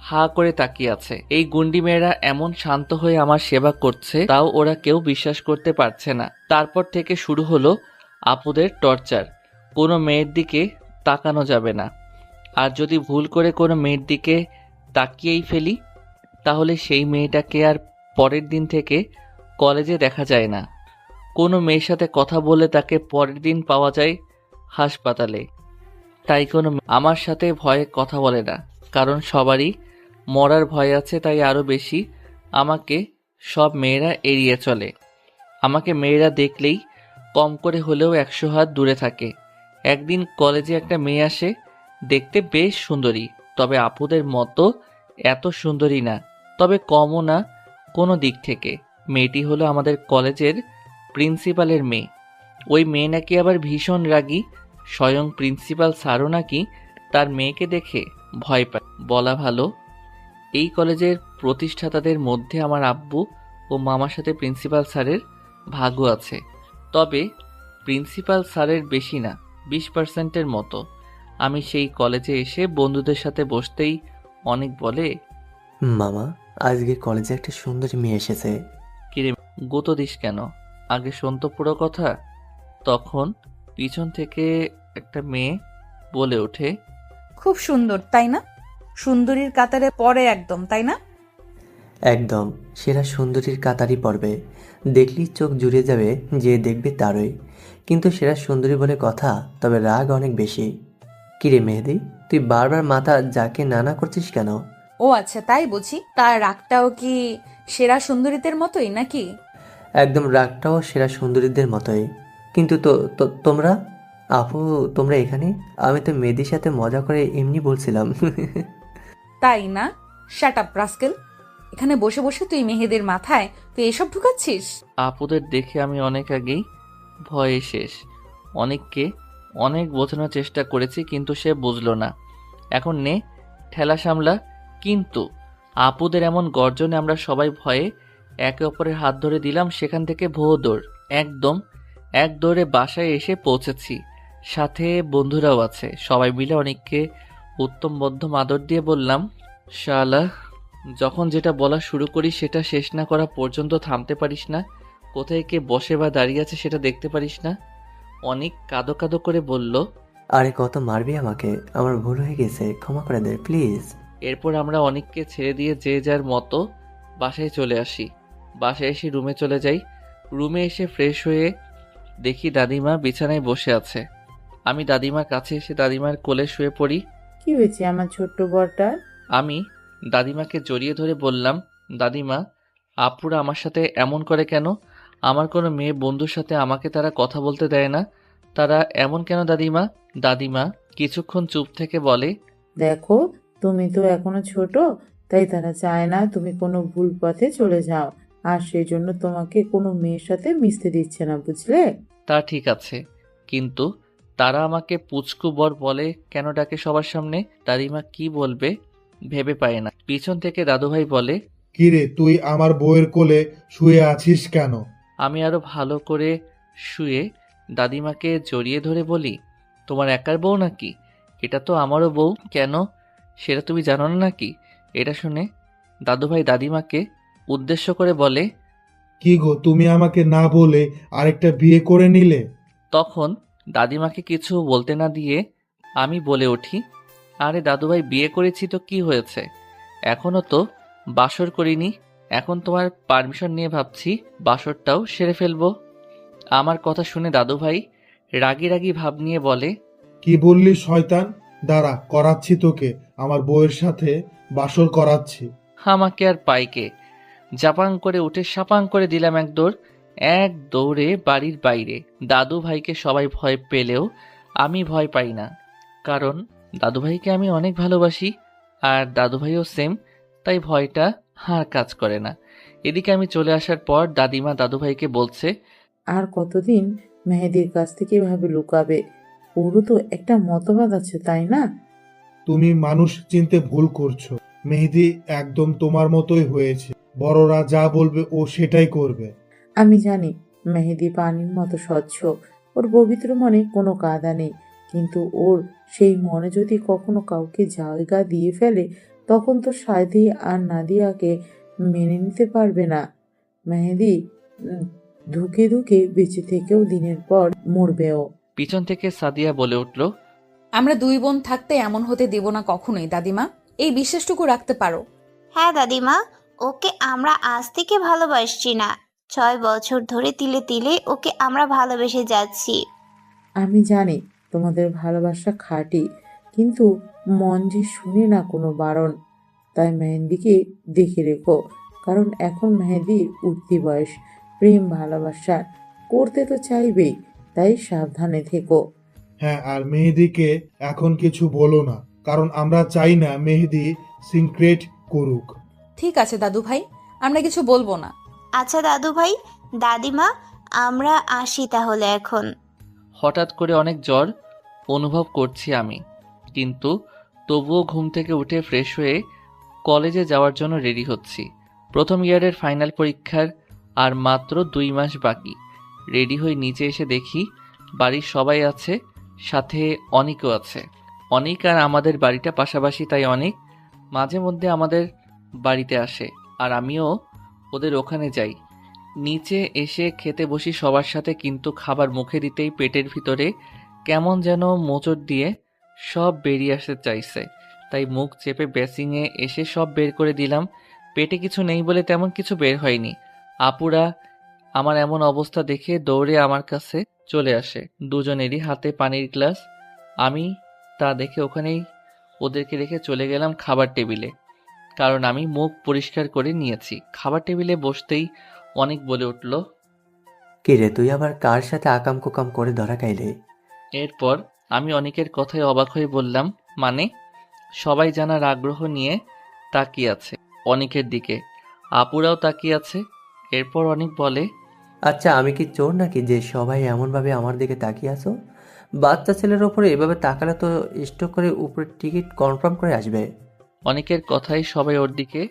হা করে তাকিয়ে আছে। এই গুন্ডি মেয়েরা এমন শান্ত হয়ে আমার সেবা করছে, তাও ওরা কেউ বিশ্বাস করতে পারছে না। তারপর থেকে শুরু হলো আপুদের টর্চার। কোনো মেয়ের দিকে তাকানো যাবে না, আর যদি ভুল করে কোনো মেয়ের দিকে তাকিয়েই ফেলি তাহলে সেই মেয়েটাকে আর পরের দিন থেকে কলেজে দেখা যায় না। কোনো মেয়ের সাথে কথা বলে তাকে পরের দিন পাওয়া যায় হাসপাতালে। তাই কোনো আমার সাথে ভয়ে কথা বলে না, কারণ সবারই মরার ভয় আছে। তাই আরও বেশি আমাকে সব মেয়েরা এড়িয়ে চলে। আমাকে মেয়েরা দেখলেই কম করে হলেও 100 হাত দূরে থাকে। একদিন কলেজে একটা মেয়ে আসে, দেখতে বেশ সুন্দরী, তবে আপুদের মতো এত সুন্দরী না, তবে কমও না কোনো দিক থেকে। মেয়েটি হলো আমাদের কলেজের প্রিন্সিপালের মেয়ে। ওই মেয়ে নাকি আবার ভীষণ রাগী। স্বয়ং প্রিন্সিপাল স্যারও নাকি তার মেয়েকে দেখে ভয় পায়। বলা ভালো, এই কলেজের প্রতিষ্ঠাতাদের মধ্যে আমার আব্বু ও মামার সাথে প্রিন্সিপাল স্যারের ভাগ্য আছে। তবে প্রিন্সিপাল স্যারের বেশি না, 20%-এর মতো। আমি সেই কলেজে এসে বন্ধুদের সাথে বসতেই অনেক বলে, মামা, আজকে কলেজে একটা সুন্দরী মেয়ে এসেছে। কিরে গুঁতো দিস কেন? আগে শোন তো পুরো কথা। তখন পিছন থেকে একটা মেয়ে বলে ওঠে, খুব সুন্দর তাই না? সুন্দরীর কাতারে পড়ে একদম, তাই না? একদম সেরা সুন্দরীর কাতারই পড়বে, দেখলেই চোখ জুড়ে যাবে, যে দেখবে তারই। কিন্তু সেরা সুন্দরী বলে কথা, তবে রাগ অনেক বেশি। কিরে মেহেদি, তুই বারবার মাথা যাকে নানা করছিস কেন? ও আচ্ছা, তাই বুঝি। তার রাগটাও কি সেরা সুন্দরীদের মতোই নাকি? একদম রাগটাও সেরা সুন্দরীদের মতোই। কিন্তু তোমরা আপু, তোমরা এখানে? আমি তো মেহেদির সাথে মজা করে এমনি বলছিলাম। তাই না? Shut up rascal. এখানে বসে বসে তুই মেহেদের মাথায় তুই এসব ঢুকাচ্ছিস? আপুদের দেখে আমি অনেক আগেই ভয়ে শেষ। অনেককে অনেক বোঝানোর চেষ্টা করেছি, কিন্তু সে বুঝলো না। এখন নে ঠেলা সামলা। কিন্তু আপুদের এমন গর্জনে আমরা সবাই ভয়ে একে অপরের হাত ধরে দিলাম। সেখান থেকে ভো দৌড়, একদম এক দৌড়ে বাসায় এসে পৌঁছেছি। সাথে বন্ধুরাও আছে। সবাই মিলে অনেককে উত্তম মধ্যম আদর দিয়ে বললাম, শালা, যখন যেটা বলা শুরু করি সেটা শেষ না করা পর্যন্ত থামতে পারিস না। কোথায় কে বসে বা দাঁড়িয়ে আছে সেটা দেখতে পারিস না। অনেক কাঁদো কাঁদো করে বলল, আরে কত মারবি আমাকে? আমার ভুল হয়ে গেছে, ক্ষমা করে দে প্লিজ। এরপর আমরা অনেককে ছেড়ে দিয়ে যে যার মতো বাসায় চলে আসি। বাসায় এসে রুমে চলে যাই। রুমে এসে ফ্রেশ হয়ে দেখি দাদিমা বিছানায় বসে আছে। আমি দাদিমার কাছে এসে দাদিমার কোলে শুয়ে পড়ি। কি হয়েছে আমার ছোট্ট বরটার? আমি দাদিমাকে জড়িয়ে ধরে বললাম, দাদিমা, আপুরা আমার সাথে এমন করে কেন? আমার কোনো মেয়ে বন্ধুর সাথে আমাকে তারা কথা বলতে দেয় না, তারা এমন কেন দাদিমা? দাদিমা কিছুক্ষণ চুপ থেকে বলে, দেখো, তুমি তো এখনো ছোট, তাই তারা চায় না তুমি কোনো ভুল পথে চলে যাও, আর সেই জন্য তোমাকে কোনো মেয়ের সাথে মিশতে দিচ্ছে না, বুঝলে? তা ঠিক আছে, কিন্তু তারা আমাকে পুচকু বর বলে কেন ডাকে সবার সামনে? দাদিমা কি বলবে ভেবে পায় না। পিছন থেকে দাদুভাই বলে, কিরে, তুই আমার বউয়ের কোলে শুয়ে আছিস কেন? আমি আরো ভালো করে শুয়ে দাদিমাকে জড়িয়ে ধরে বলি, তোমার একার বউ নাকি? এটা তো আমারও বউ। কেন, সেটা তুমি জানো না নাকি? এটা শুনে দাদুভাই দাদিমাকে উদ্দেশ্য করে বলে, কি গো, তুমি আমাকে না বলে আরেকটা বিয়ে করে নিলে? তখন দাদিমাকে কিছু বলতে না দিয়ে আমি বলে উঠি, আরে দাদুভাই, বিয়ে করেছি তো কি হয়েছে? এখনো তো বাসর করিনি। এখন তোমার পারমিশন নিয়ে ভাবছি বাসরটাও সেরে ফেলবো। আমার কথা শুনে দাদুভাই রাগী রাগী ভাব নিয়ে বলে, কি বললি শয়তান? দাঁড়া, করাচ্ছি তোকে, আমার বউয়ের সাথে বাসর করাচ্ছি। আমাকে আর পাইকে জাপাং করে উঠে সাপাং করে দিলাম এক দৌড়ে বাড়ির বাইরে। দাদু ভাইকে সবাই ভয় পেলেও আমি ভয় পাই না, কারণ দাদু ভাইকে আমি অনেক ভালোবাসি, আর দাদু ভাইও সেম, তাই ভয়টা আর কাজ করে না। এদিকে আমি চলে আসার পর দাদিমা দাদু ভাইকে বলছে, আর কতদিন মেহেদির কাছ থেকে এভাবে লুকাবে? ওরও তো একটা মতবাদ আছে, তাই না? তুমি মানুষ চিনতে ভুল করছো। মেহেদি একদম তোমার মতোই হয়েছে। বড়রা যা বলবে ও সেটাই করবে। আমি জানি মেহেদি পানির মতো স্বচ্ছ, ওর পবিত্র মনে কোনো কাদা নেই, কিন্তু ওর সেই মনে যদি কখনো কাউকে জায়গা দিয়ে ফেলে, তখন তো সাদি আর নাদিয়াকে মেনে নিতে পারবে না। মেহেদি ধুকে ধুকে বেঁচে থেকেও দিনের পর মরবে ও। পিছন থেকে সাদিয়া বলে উঠল, আমরা দুই বোন থাকতে এমন হতে দেব না কখনোই দাদিমা, এই বিশ্বাসটুকু রাখতে পারো। হ্যাঁ দাদিমা, ওকে আমরা আজ থেকে ভালোবাসছি না, 6 বছর ধরে তিলে তিলে ওকে আমরা ভালোবেসে যাচ্ছি। আমি জানি তোমাদের ভালোবাসা খাঁটি, কিন্তু মন যে শুনে না কোনো বারণ। তাই মেহেন্দিকে দেখে রেখো, কারণ এখন মেহেদির উঠতি বয়স, প্রেম ভালোবাসা করতে তো চাইবেই, তাই সাবধানে থেকো। হ্যাঁ, আর মেহেদিকে এখন কিছু বলো না, কারণ আমরা চাই না মেহেদি সিক্রেট করুক। ঠিক আছে দাদু ভাই, আমরা কিছু বলবো না। আচ্ছা দাদু ভাই, দাদিমা, আমরা আসি তাহলে এখন। হঠাৎ করে অনেক জ্বর অনুভব করছি আমি, কিন্তু তবুও ঘুম থেকে উঠে ফ্রেশ হয়ে কলেজে যাওয়ার জন্য রেডি হচ্ছি। প্রথম ইয়ারের ফাইনাল পরীক্ষার আর মাত্র 2 মাস বাকি। রেডি হয়ে নিচে এসে দেখি বাড়ির সবাই আছে, সাথে অনিকও আছে। অনিক আর আমাদের বাড়িটা পাশাপাশি, তাই অনিক মাঝে মধ্যে আমাদের বাড়িতে আসে, আর আমিও ওদের ওখানে যাই। নিচে এসে খেতে বসি সবার সাথে, কিন্তু খাবার মুখে দিতেই পেটের ভিতরে কেমন যেন মোচড় দিয়ে সব বেরিয়ে আসতে চাইছে, তাই মুখ চেপে বেসিংয়ে এসে সব বের করে দিলাম। পেটে কিছু নেই বলে তেমন কিছু বের হয়নি। আপুরা আমার এমন অবস্থা দেখে দৌড়ে আমার কাছে চলে আসে, দুজনেরই হাতে পানির গ্লাস। আমি তা দেখে ওখানেই ওদেরকে রেখে চলে গেলাম খাবার টেবিলে, কারণ আমি মুখ পরিষ্কার করে নিয়েছি। খাবার টেবিলে বসতেই অনেক বলে উঠল, কিরে, তুই আবার কার সাথে আকাম কুকাম করে ধরা খাইলে? এরপর আমি অনেকের কথায় অবাক হয়ে বললাম, মানে? সবাই জানার আগ্রহ নিয়ে তাকিয়ে আছে অনেকের দিকে, আপুরাও তাকিয়ে আছে। এরপর অনেক বলে, আচ্ছা, আমি কি চোর নাকি যে সবাই এমনভাবে আমার দিকে তাকিয়ে আছো? বাচ্চা ছেলের ওপরে এভাবে তাকালে তো স্টক করে উপরে টিকিট কনফার্ম করে আসবে। অনেকের কথায় সবাই ওর দিকে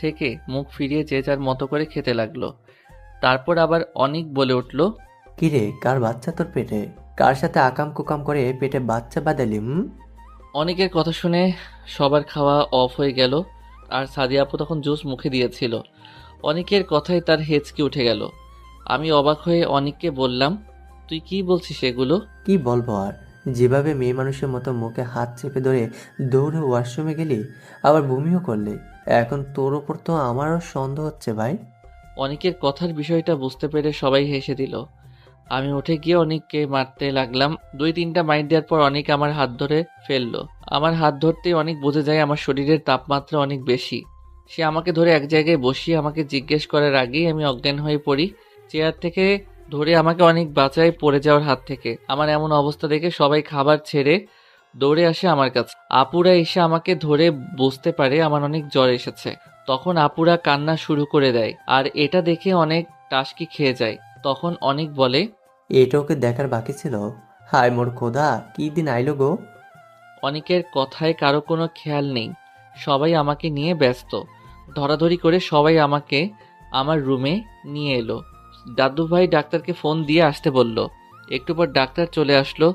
থেকে মুখ ফিরিয়ে যে যার মতো করে খেতে লাগলো। তারপর আবার অনেক বলে উঠল, কিরে, কার বাচ্চা তোর পেটে? কার সাথে আকাম কুকাম করে পেটে বাচ্চা বাঁধালি? অনেকের কথা শুনে সবার খাওয়া অফ হয়ে গেল, আর সাদিয়া আপু তখন জুস মুখে দিয়েছিল। অনেকের কথায় তার হেঁচকি উঠে গেল। আমি অবাক হয়ে অনেককে বললাম, তুই কি বলছিস এগুলো? কি বলবো আর, যেভাবে মেয়ে মানুষের মতো মুখে হাত চেপে ধরে দৌড়ে ওয়াশরুমে গেলি, আবার বমিও করলি, এখন তোর ওপর তো আমারও সন্দেহ হচ্ছে ভাই। অনেকের কথার বিষয়টা বুঝতে পেরে সবাই হেসে দিল। আমি উঠে গিয়ে অনেককে মারতে লাগলাম। 2-3টা মাইর দেওয়ার পর অনেক আমার হাত ধরে ফেললো। আমার হাত ধরতেই অনেক বুঝে যায় আমার শরীরের তাপমাত্রা অনেক বেশি। সে আমাকে ধরে এক জায়গায় বসিয়ে আমাকে জিজ্ঞেস করার আগেই আমি অজ্ঞান হয়ে পড়ি। চেয়ার থেকে ধরে আমাকে অনেক বাঁচায় পড়ে যাওয়ার হাত থেকে। আমার এমন অবস্থা দেখে সবাই খাবার ছেড়ে দৌড়ে আসে আমার কাছে। আপুরা এসে আমাকে ধরে বুঝতে পারে আমার অনেক জ্বর এসেছে। তখন আপুরা কান্না শুরু করে দেয়, আর এটা দেখে অনেক টাসকি খেয়ে যায়। তখন অনেক বলে, এটা ওকে দেখার বাকি ছিল। হায় মোর খোদা, কি দিন আইলো গো। অনেকের কথায় কারো কোনো খেয়াল নেই, সবাই আমাকে নিয়ে ব্যস্ত। ধরাধরি করে সবাই আমাকে আমার রুমে নিয়ে এলো। দাদু ভাই ডাক্তারকে ফোন দিয়ে আসতে বলল। একটু পর ডাক্তার চলে আসলো।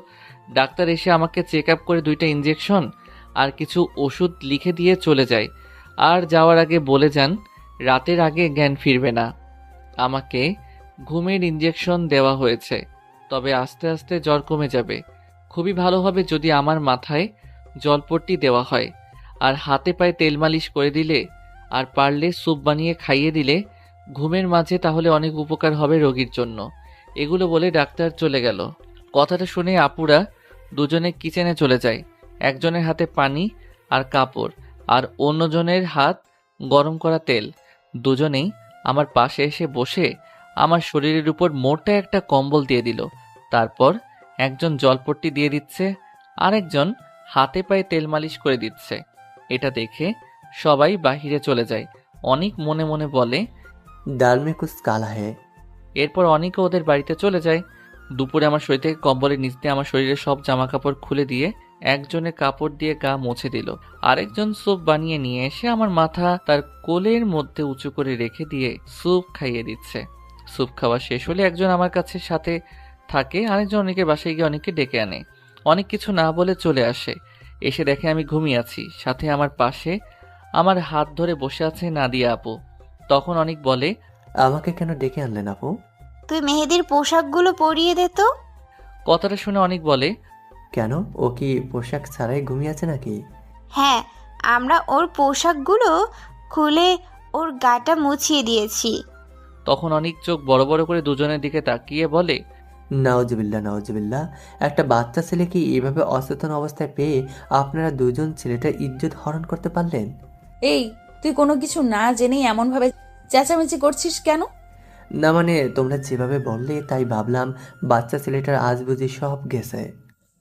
ডাক্তার এসে আমাকে চেক আপ করে 2টা ইঞ্জেকশন আর কিছু ওষুধ লিখে দিয়ে চলে যায়। আর যাওয়ার আগে বলে যান রাতের আগে জ্ঞান ফিরবে না। আমাকে ঘুমের ইঞ্জেকশন দেওয়া হয়েছে, তবে আস্তে আস্তে জ্বর কমে যাবে। খুবই ভালো হবে যদি আমার মাথায় জলপট্টি দেওয়া হয়, আর হাতে পায়ে তেল মালিশ করে দিলে, আর পারলে স্যুপ বানিয়ে খাইয়ে দিলে ঘুমের মাঝে, তাহলে অনেক উপকার হবে রোগীর জন্য। এগুলো বলে ডাক্তার চলে গেল। কথাটা শুনে আপুরা দুজনে কিচেনে চলে যায়। একজনের হাতে পানি আর কাপড়, আর অন্যজনের হাত গরম করা তেল। দুজনেই আমার পাশে এসে বসে আমার শরীরের উপর মোটা একটা কম্বল দিয়ে দিল। তারপর একজন জলপট্টি দিয়ে দিচ্ছে, আরেকজন হাতে পায়ে তেল মালিশ করে দিচ্ছে। এটা দেখে সবাই বাহিরে চলে যায়। অনেক মনে মনে বলে, দাল মে কুছ কালা হে। এরপর অনেকে ওদের বাড়িতে চলে যায়। দুপুরে আমার শরীর থেকে কম্বলের নিচ দিয়ে আমার শরীরের সব জামা কাপড় খুলে দিয়ে একজনে কাপড় দিয়ে গা মুছে দিল, আরেকজন স্যুপ বানিয়ে নিয়ে এসে আমার মাথা তার কোলের মধ্যে উঁচু করে রেখে দিয়ে স্যুপ খাইয়ে দিচ্ছে। স্যুপ খাওয়া শেষ হলে একজন আমার কাছে সাথে থাকে, আরেকজন অনেকের বাসায় গিয়ে অনেককে ডেকে আনে। অনেক কিছু না বলে চলে আসে, এসে দেখে আমি ঘুমিয়ে আছি। সাথে আমার পাশে আমার হাত ধরে বসে আছে নাদিয়া আপু। তখন অনেক বলে, আমাকে কেন ডেকে আনলেন আপু? তুই মেহেদির পোশাকগুলো পরিয়ে দে তো। কথাটা শুনে অনেক বলে, কেন, ও কি পোশাক ছাড়াই ঘুমিয়ে আছে নাকি? হ্যাঁ, আমরা ওর পোশাকগুলো খুলে ওর গাটা মুছিয়ে দিয়েছি। তখন অনেক চোখ বড় বড় করে দুজনের দিকে তাকিয়ে বলে, নাউজুবিল্লাহ নাউজুবিল্লাহ, একটা বাচ্চা ছেলেকে এইভাবে অচেতন অবস্থায় পেয়ে আপনারা দুজন ছেলেটার ইজ্জত হরণ করতে পারলেন? এই, তুই কোনো কিছু না জেনেই এমনভাবে চেঁচামেচি করছিস কেন? না মানে, তোমরা যেভাবে বললে তাই ভাবলাম বাচ্চা ছেলেটার আজ বুঝি সব গেছে।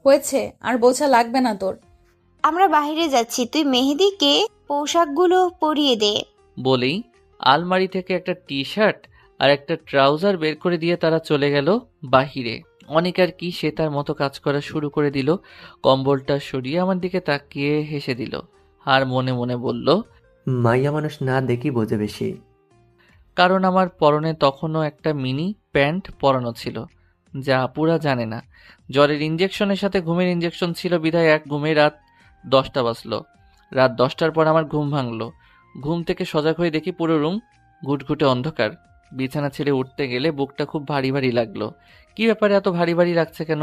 হয়েছে, আর বোঝা লাগবে না তোর। আমরা বাইরে যাচ্ছি, তুই মেহেদিকে পোশাকগুলো পরিয়ে দে। বলেই আলমারি থেকে একটা টি শার্ট আর একটা ট্রাউজার বের করে দিয়ে তারা চলে গেল বাহিরে। অনেক আর কি, সে তার মতো কাজ করা শুরু করে দিল। কম্বলটা সরিয়ে আমার দিকে তাকিয়ে হেসে দিল, আর মনে মনে বলল, মাইয়া মানুষ না দেখি বোঝে বেশি। কারণ আমার পরনে তখনও একটা মিনি প্যান্ট পরানো ছিল, যা আপুরা জানে না। জ্বরের ইঞ্জেকশনের সাথে ঘুমের ইঞ্জেকশন ছিল বিধায় এক ঘুমে রাত 10টা বাজলো। রাত 10টার পর আমার ঘুম ভাঙলো। ঘুম থেকে সজাগ হয়ে দেখি পুরো রুম ঘুটঘুটে অন্ধকার। বিছানা ছেড়ে উঠতে গেলে বুকটা খুব ভারী ভারী লাগলো। কি ব্যাপারে এত ভারী ভারী লাগছে কেন?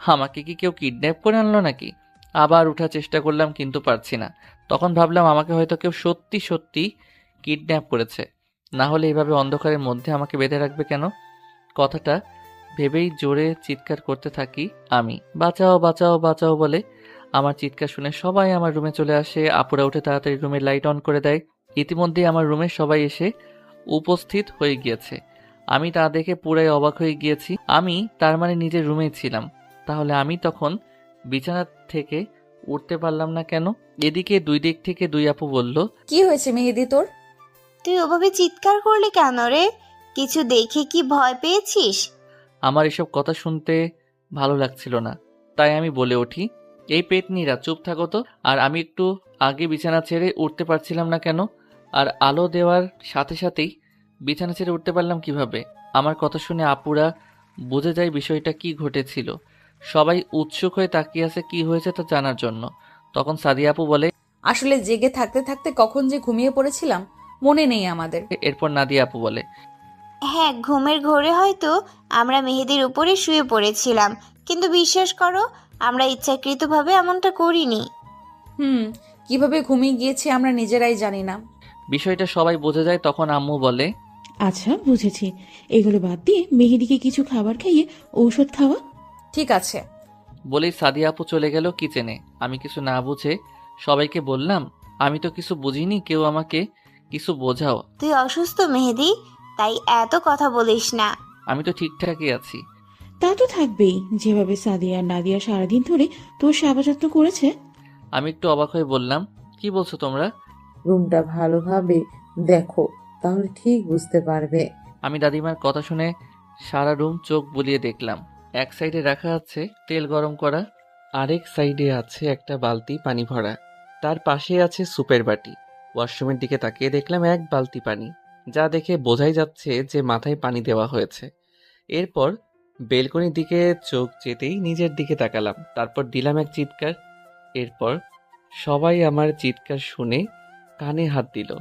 আমাকে কি কেউ কিডন্যাপ করে আনলো নাকি? আবার উঠার চেষ্টা করলাম, কিন্তু পারছি না। তখন ভাবলাম আমাকে হয়তো কেউ সত্যি সত্যি কিডন্যাপ করেছে, না হলে এভাবে অন্ধকারের মধ্যে আমাকে বেঁধে রাখবে কেন? কথাটা ভেবেই জোরে চিৎকার করতে থাকি আমি, বাঁচাও বাঁচাও বাঁচাও বলে। আমার চিৎকার শুনে সবাই আমার রুমে চলে আসে। আপুরা উঠে তাড়াতাড়ি রুমের লাইট অন করে দেয়। ইতিমধ্যেই আমার রুমে সবাই এসে উপস্থিত হয়ে গিয়েছে। আমি তা দেখে পুরাই অবাক হয়ে গিয়েছি। আমি তার মানে নিজের রুমেই ছিলাম, তাহলে আমি তখন বিছানা থেকে উঠতে পারলাম না কেন? এদিকে দুই দিক থেকে দুই আপু বলল, কি হয়েছে মেহেদি তোর? তুই ওভাবে চিৎকার করলি কেন রে? কিছু দেখে কি ভয় পেয়েছিস? আমার এসব কথা শুনতে ভালো লাগছিল না, তাই আমি বলে উঠি, এই পেটনিরা চুপ থাকো তো। আর আমি একটু আগে বিছানা ছেড়ে উঠতে পারছিলাম না কেন? আর আলো দেওয়ার সাথে সাথেই বিছানা ছেড়ে উঠতে পারলাম কিভাবে? আমার কথা শুনে আপুরা বুঝে যায় বিষয়টা কি ঘটেছিল। সবাই উৎসুক হয়ে তাকিয়ে আছে কি হয়েছে তা জানার জন্য। তখন সাদিয়া আপু বলে, আসলে জেগে থাকতে থাকতে কখন যে ঘুমিয়ে পড়েছিলাম মনে নেই আমাদের। এরপর নাদিয়া আপু বলে, হ্যাঁ, ঘুমের ঘোরে হয়তো আমরা মেহেদির উপরে শুয়ে পড়েছিলাম, কিন্তু বিশ্বাস করো আমরা ইচ্ছাকৃতভাবে এমনটা করিনি। কিভাবে ঘুমিয়ে গিয়েছি আমরা নিজেরাই জানি না। বিষয়টা সবাই বুঝে যায়। তখন আম্মু বলে, আচ্ছা বুঝেছি, এগুলো বাদ দিয়ে মেহেদিকে কিছু খাবার খাইয়ে ঔষধ খাওয়া। ঠিক আছে। বলেই সাদিয়া আপু চলে গেল কিচেনে। আমি কিছু না বুঝে সবাইকে বললাম, আমি তো কিছু বুঝিনি, কেউ আমাকে কিছু বোঝাও। তুই অসুস্থ মেহেদি, তাই এত কথা বলিস না। আমি তো ঠিকঠাকই আছি। তা তো থাকবেই, যেভাবে সাদিয়া আর নাদিয়া সারাদিন ধরে তোর সেবা যত্ন করেছে। আমি একটু অবাক হয়ে বললাম, কি বলছো তোমরা? রুমটা ভালোভাবে দেখো, তাহলে ঠিক বুঝতে পারবে। আমি দাদিমার কথা শুনে সারা রুম চোখ বুলিয়ে দেখলাম। এক সাইডে রাখা আছে তেল গরম করা, আরেক সাইডে আছে একটা বালতি পানি ভরা, তার পাশে আছে সুপের বাটি। ওয়াশরুমের দিকে তাকিয়ে দেখলাম এক বালতি পানি, যা দেখে বোঝাই যাচ্ছে যে মাথায় পানি দেওয়া হয়েছে। এরপর বেলকনির দিকে চোখ যেতেই নিজের দিকে তাকালাম, তারপর দিলাম এক চিৎকার। এরপর সবাই আমার চিৎকার শুনে কানে হাত দিল।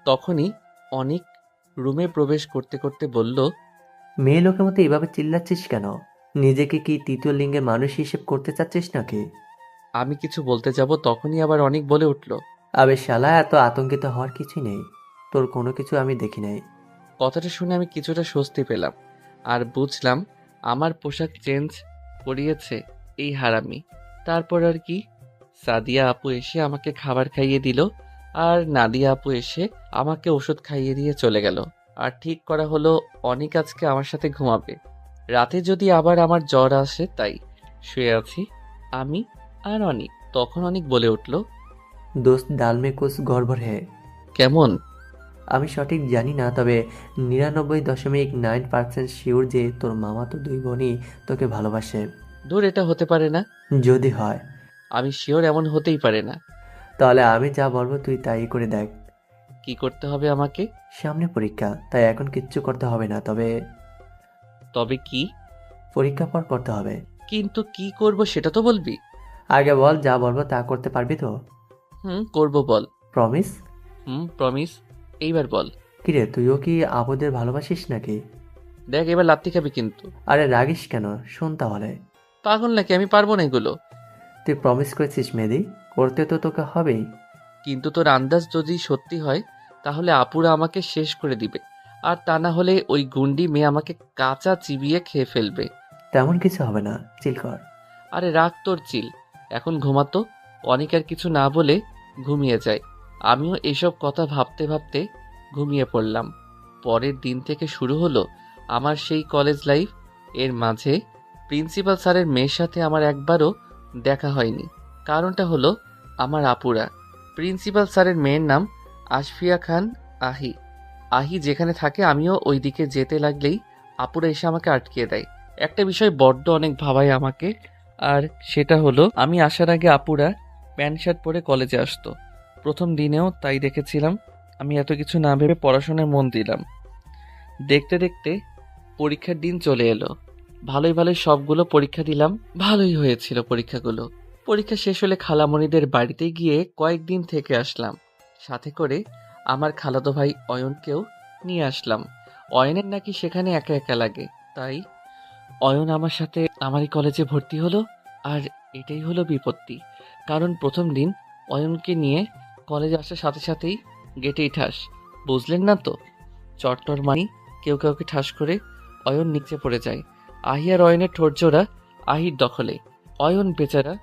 তখনই অনেক রুমে প্রবেশ করতে করতে বলল, মেয়ে লোকের মতো এভাবে চিল্লাচ্ছিস কেন? নিজেকে কি তৃতীয় লিঙ্গের মানুষ হিসেব করতে চাচ্ছিস নাকি? আমি কিছু বলতে যাব, তখনই আবার অনেক বলে উঠল, আবে শালা, এত আতঙ্কিত হওয়ার কিছুই নেই। তোর কোনো কিছু আমি দেখি নাই। কথাটা শুনে আমি কিছুটা স্বস্তি পেলাম আর বুঝলাম আমার পোশাক চেঞ্জ করিয়েছে এই হারামি। তারপর আর কি, সাদিয়া আপু এসে আমাকে খাবার খাইয়ে দিল আর নাদিয়া আপু এসে আমাকে ওষুধ খাইয়ে দিয়ে চলে গেল। আর ঠিক করা হলো অনিক আজকে আমার সাথে ঘুমাবে, রাতে যদি আবার আমার জ্বর আসে। তাই শুয়ে আছি আমি আর অনিক। তখন অনিক বলে উঠল, দোস্ত, ডাল মে কুছ গড়বড় হে। কেমন? আমি সঠিক জানি না, তবে 99.9% শিওর যে তোর মামা তো দুই বোনই তোকে ভালোবাসে। দূর, এটা হতে পারে না। যদি হয়, আমি শিওর এমন হতেই পারে না। তাহলে আমি যা বলবো তুই তাই করে দেখ। কি করতে হবে আমাকে? সামনে পরীক্ষা, তাই এখন কিচ্ছু করতে হবে না, তবে তবে কি? পরীক্ষা পর করতে হবে। কিন্তু কি করব সেটা তো বলবি। আগে বল, যা বলবো তা করতে পারবি তো? করব, বল। প্রমিস? প্রমিস। এইবার বল। কিরে, তুইও কি আপুদের ভালোবাসিস নাকি? দেখ, এবার লাত্তি খাবি কিন্তু। আরে রাগিস কেন, শোন তাহলে। পাগল নাকি? আমি পারবো না এগুলো। তুই প্রমিস করেছিস মেহেদি, করতে তো তোকে হবেই। কিন্তু তোর আন্দাজ যদি সত্যি হয় তাহলে আপুরা আমাকে শেষ করে দিবে, আর তা না হলে ওই গুন্ডি মেয়ে আমাকে কাঁচা চিবিয়ে খেয়ে ফেলবে। তেমন কিছু হবে না, চিল কর। আরে রাখ তোর চিল, এখন ঘুমাতো। অনেক আর কিছু না বলে ঘুমিয়ে যায়। আমিও এসব কথা ভাবতে ভাবতে ঘুমিয়ে পড়লাম। পরের দিন থেকে শুরু হলো আমার সেই কলেজ লাইফ। এর মাঝে প্রিন্সিপাল স্যারের মেয়ের সাথে আমার একবারও দেখা হয়নি। কারণটা হলো আমার আপুরা। প্রিন্সিপাল স্যারের মেয়ের নাম আশফিয়া খান আহি। আহি যেখানে থাকে আমিও ওই দিকে যেতে লাগলেই আপুরা এসে আমাকে আটকিয়ে দেয়। একটা বিষয় বড্ড অনেক ভাবায় আমাকে, আর সেটা হলো আমি আসার আগে আপুরা প্যান্ট শার্ট পরে কলেজে আসতো। প্রথম দিনেও তাই দেখেছিলাম। আমি এত কিছু না ভেবে পড়াশোনায় মন দিলাম। দেখতে দেখতে পরীক্ষার দিন চলে এলো। ভালোই ভালোই সবগুলো পরীক্ষা দিলাম। ভালোই হয়েছিল পরীক্ষাগুলো। পরীক্ষা শেষ হলে খালামণিদের বাড়িতে গিয়ে কয়েকদিন থেকে আসলাম। সাথে করে আমার খালাতো ভাই অয়নকেও নিয়ে আসলাম। অয়নের নাকি সেখানে একা একা লাগে, তাই অয়ন আমার সাথে আমারই কলেজে ভর্তি হলো। আর এটাই হলো বিপত্তি, কারণ প্রথম দিন অয়নকে নিয়ে কলেজে আসার সাথে সাথেই গেটেই ঠাস। বুঝলেন না তো? চট্টর মানি কেউ কাউকে ঠাস করে অয়ন নিচে পড়ে যায়। আহি আর অয়নের ঠোঁটজোড়া আহির দখলে। অয়ন বেচারা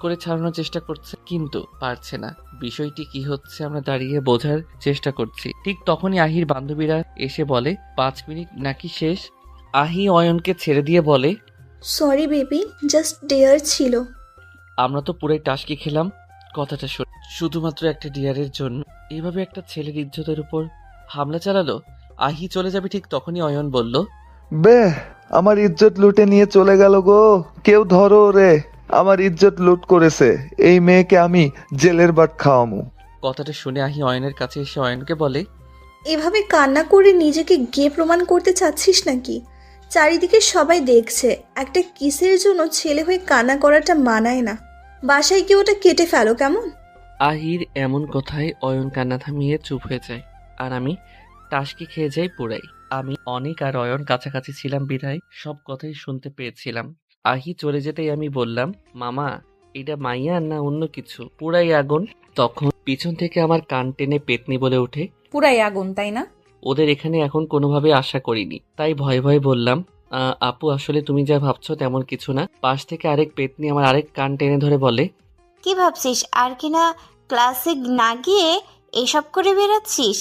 করে ছাড়ানোর চেষ্টা করছে, কিন্তু পারছে না। বিষয়টি কি হচ্ছে আমরা দাঁড়িয়ে বোঝার চেষ্টা করছি। ঠিক তখনই আহির বান্ধবীরা এসে বলে 5 মিনিট নাকি শেষ। আহি অয়নকে ছেড়ে দিয়ে বলে, সরি বেবি, জাস্ট ডেয়ার ছিল। আমরা তো পুরাই টাসকি খেলাম কথাটা শুনে। শুধুমাত্র একটা ডিয়ারের জন্য এইভাবে একটা ছেলের ইজ্জতের উপর হামলা চালালো। আহি চলে যাবে ঠিক তখনই অয়ন বলল, বে, আমার ইজ্জত লুটে নিয়ে চলে গেল গো। কেউ ধরো রে, আমার ইজ্জত লুট করেছে। এই মেয়েকে আমি জেলের বাট খাওয়ামু। কথাটা শুনে আহি অয়নের কাছে এসে অয়নকে বলে, এভাবে কান্না করে নিজেকে গে প্রমাণ করতে চাচ্ছিস নাকি? চারিদিকে সবাই দেখছে, একটা কিসের জন্য ছেলে হয়ে কান্না করাটা মানায় না। বাসায় কি ওটা কেটে ফেলো কেমন? আহির এমন কথায় অয়ন কান্না থামিয়ে চুপ হয়ে যায়, আর আমি টাসকি খেয়ে যাই পুরাই। আমি অনেক আর অয়ন কাছাকাছি ছিলাম বিধায় সব কথাই শুনতে পেয়েছিলাম। আহি চলে যেতেই আমি বললাম, মামা, এটা মাইয়া না অন্য কিছু? পুরাই আগুন। তখন পিছন থেকে আমার কান টেনে পেতনি বলে ওঠে, পুরাই আগুন তাই না? ওদের এখানে এখন কোনোভাবে আশা করিনি, তাই ভয়ে ভয়ে বললাম, আপু আসলে তুমি যা ভাবছো তেমন কিছু না। পাশ থেকে আরেক পেতনি আমার আরেক কান টেনে ধরে বলে, কি ভাবছিস? আর কিনা ক্লাসে না গিয়ে এসব করে বেড়াচ্ছিস?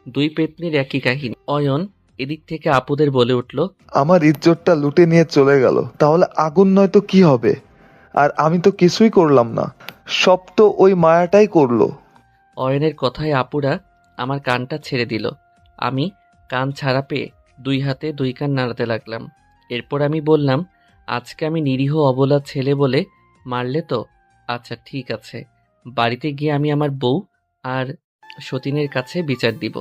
দুই পেতনির একই কাহিনী। অয়ন এদিক থেকে আপুদের বলে উঠল, আমার ইজ্জতটা লুটে নিয়ে চলে গেল, তাহলে আগুন নয় তো কি হবে? আর আমি তো কিছুই করলাম না, সব তো ওই মায়াটাই করলো। অয়নের কথায় আপুরা আমার কানটা ছেড়ে দিল। আমি কান ছাড়া পেয়ে 2 হাতে 2 কান নাড়াতে লাগলাম। এরপর আমি বললাম, আজকে আমি নিরীহ অবলা ছেলে বলে মারলে তো? আচ্ছা ঠিক আছে, বাড়িতে গিয়ে আমি আমার বউ আর সতীনের কাছে বিচার দিব।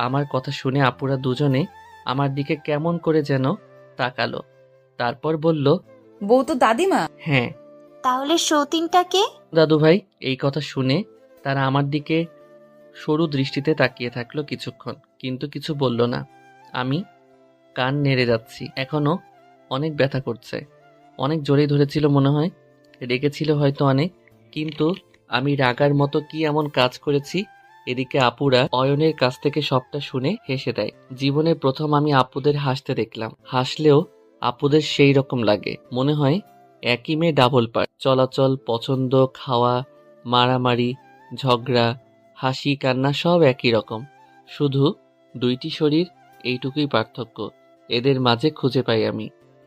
আমার কথা শুনে আপুরা দুজনে আমার দিকে কেমন করে যেন তাকালো। তারপর বলল, বউ তো দাদিমা। হ্যাঁ। তাহলে সতীনটাকে? দাদু ভাই এই কথা শুনে তারা আমার দিকে সরু দৃষ্টিতে তাকিয়ে থাকলো কিছুক্ষণ, কিন্তু কিছু বলল না। আমি কান নেড়ে যাচ্ছি, এখনো অনেক ব্যথা করছে। অনেক জোরেই ধরেছিল মনে হয়, রেগেছিল হয়তো অনেক, কিন্তু আমি রাগার মতো কি এমন কাজ করেছি? এদিকে আপুরা অয়নের কাছ থেকে সবটা শুনে হেসে দেয়। জীবনে প্রথম আমি আপুদের হাসতে দেখলাম। হাসলেও আপুদের সেই রকম লাগে, মনে হয় একই মেয়ে ডাবল পার্ট। চলাচল, পছন্দ, খাওয়া, মারামারি, ঝগড়া, হাসি, কান্না সব একই রকম, শুধু 2টি শরীর, এইটুকুই পার্থক্য। এদের মাঝে খুঁজে পাই আমি।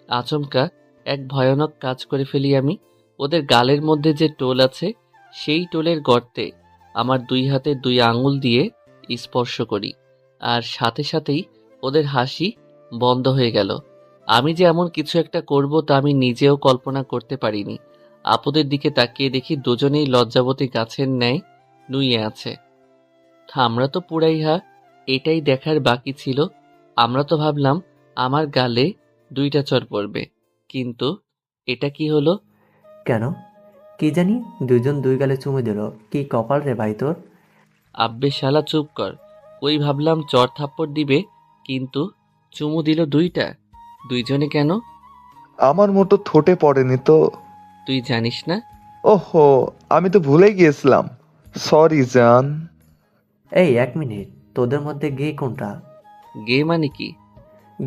আচমকা এক ভয়ানক কাজ করে ফেলি আমি। ওদের গালের মধ্যে যে টোল আছে, সেই টোলের গর্তে আমার 2 হাতে 2 আঙুল দিয়ে স্পর্শ করি, আর সাথে সাথেই ওদের হাসি বন্ধ হয়ে গেল। আমি যে এমন কিছু একটা করব তা আমি নিজেও কল্পনা করতে পারিনি। আপুদের দিকে তাকিয়ে দেখি দুজনেই লজ্জাবতী গাছের ন্যায় নুয়ে আছে। আমরা তো পুরাই এটাই দেখার বাকি ছিল। আমরা তো ভাবলাম আমার গালে 2টা চড় পড়বে, কিন্তু এটা কি হলো? কেন কি জানি, দুজন 2 গালে চুমু দিল। কি কপাল রে ভাই তোর। আব্বে শালা চুপ কর। ওই ভাবলাম চড় থাপ্পড় দিবে, কিন্তু চুমু দিল 2টা। 2জনে কেন? আমার মতো ঠোঁটে পড়েনি তো। তুই জানিস না? ওহো, আমি তো ভুলে গিয়েছিলাম, সরি জান। এই 1 মিনিট, তোদের মধ্যে গে কোনটা? গে মানে কি?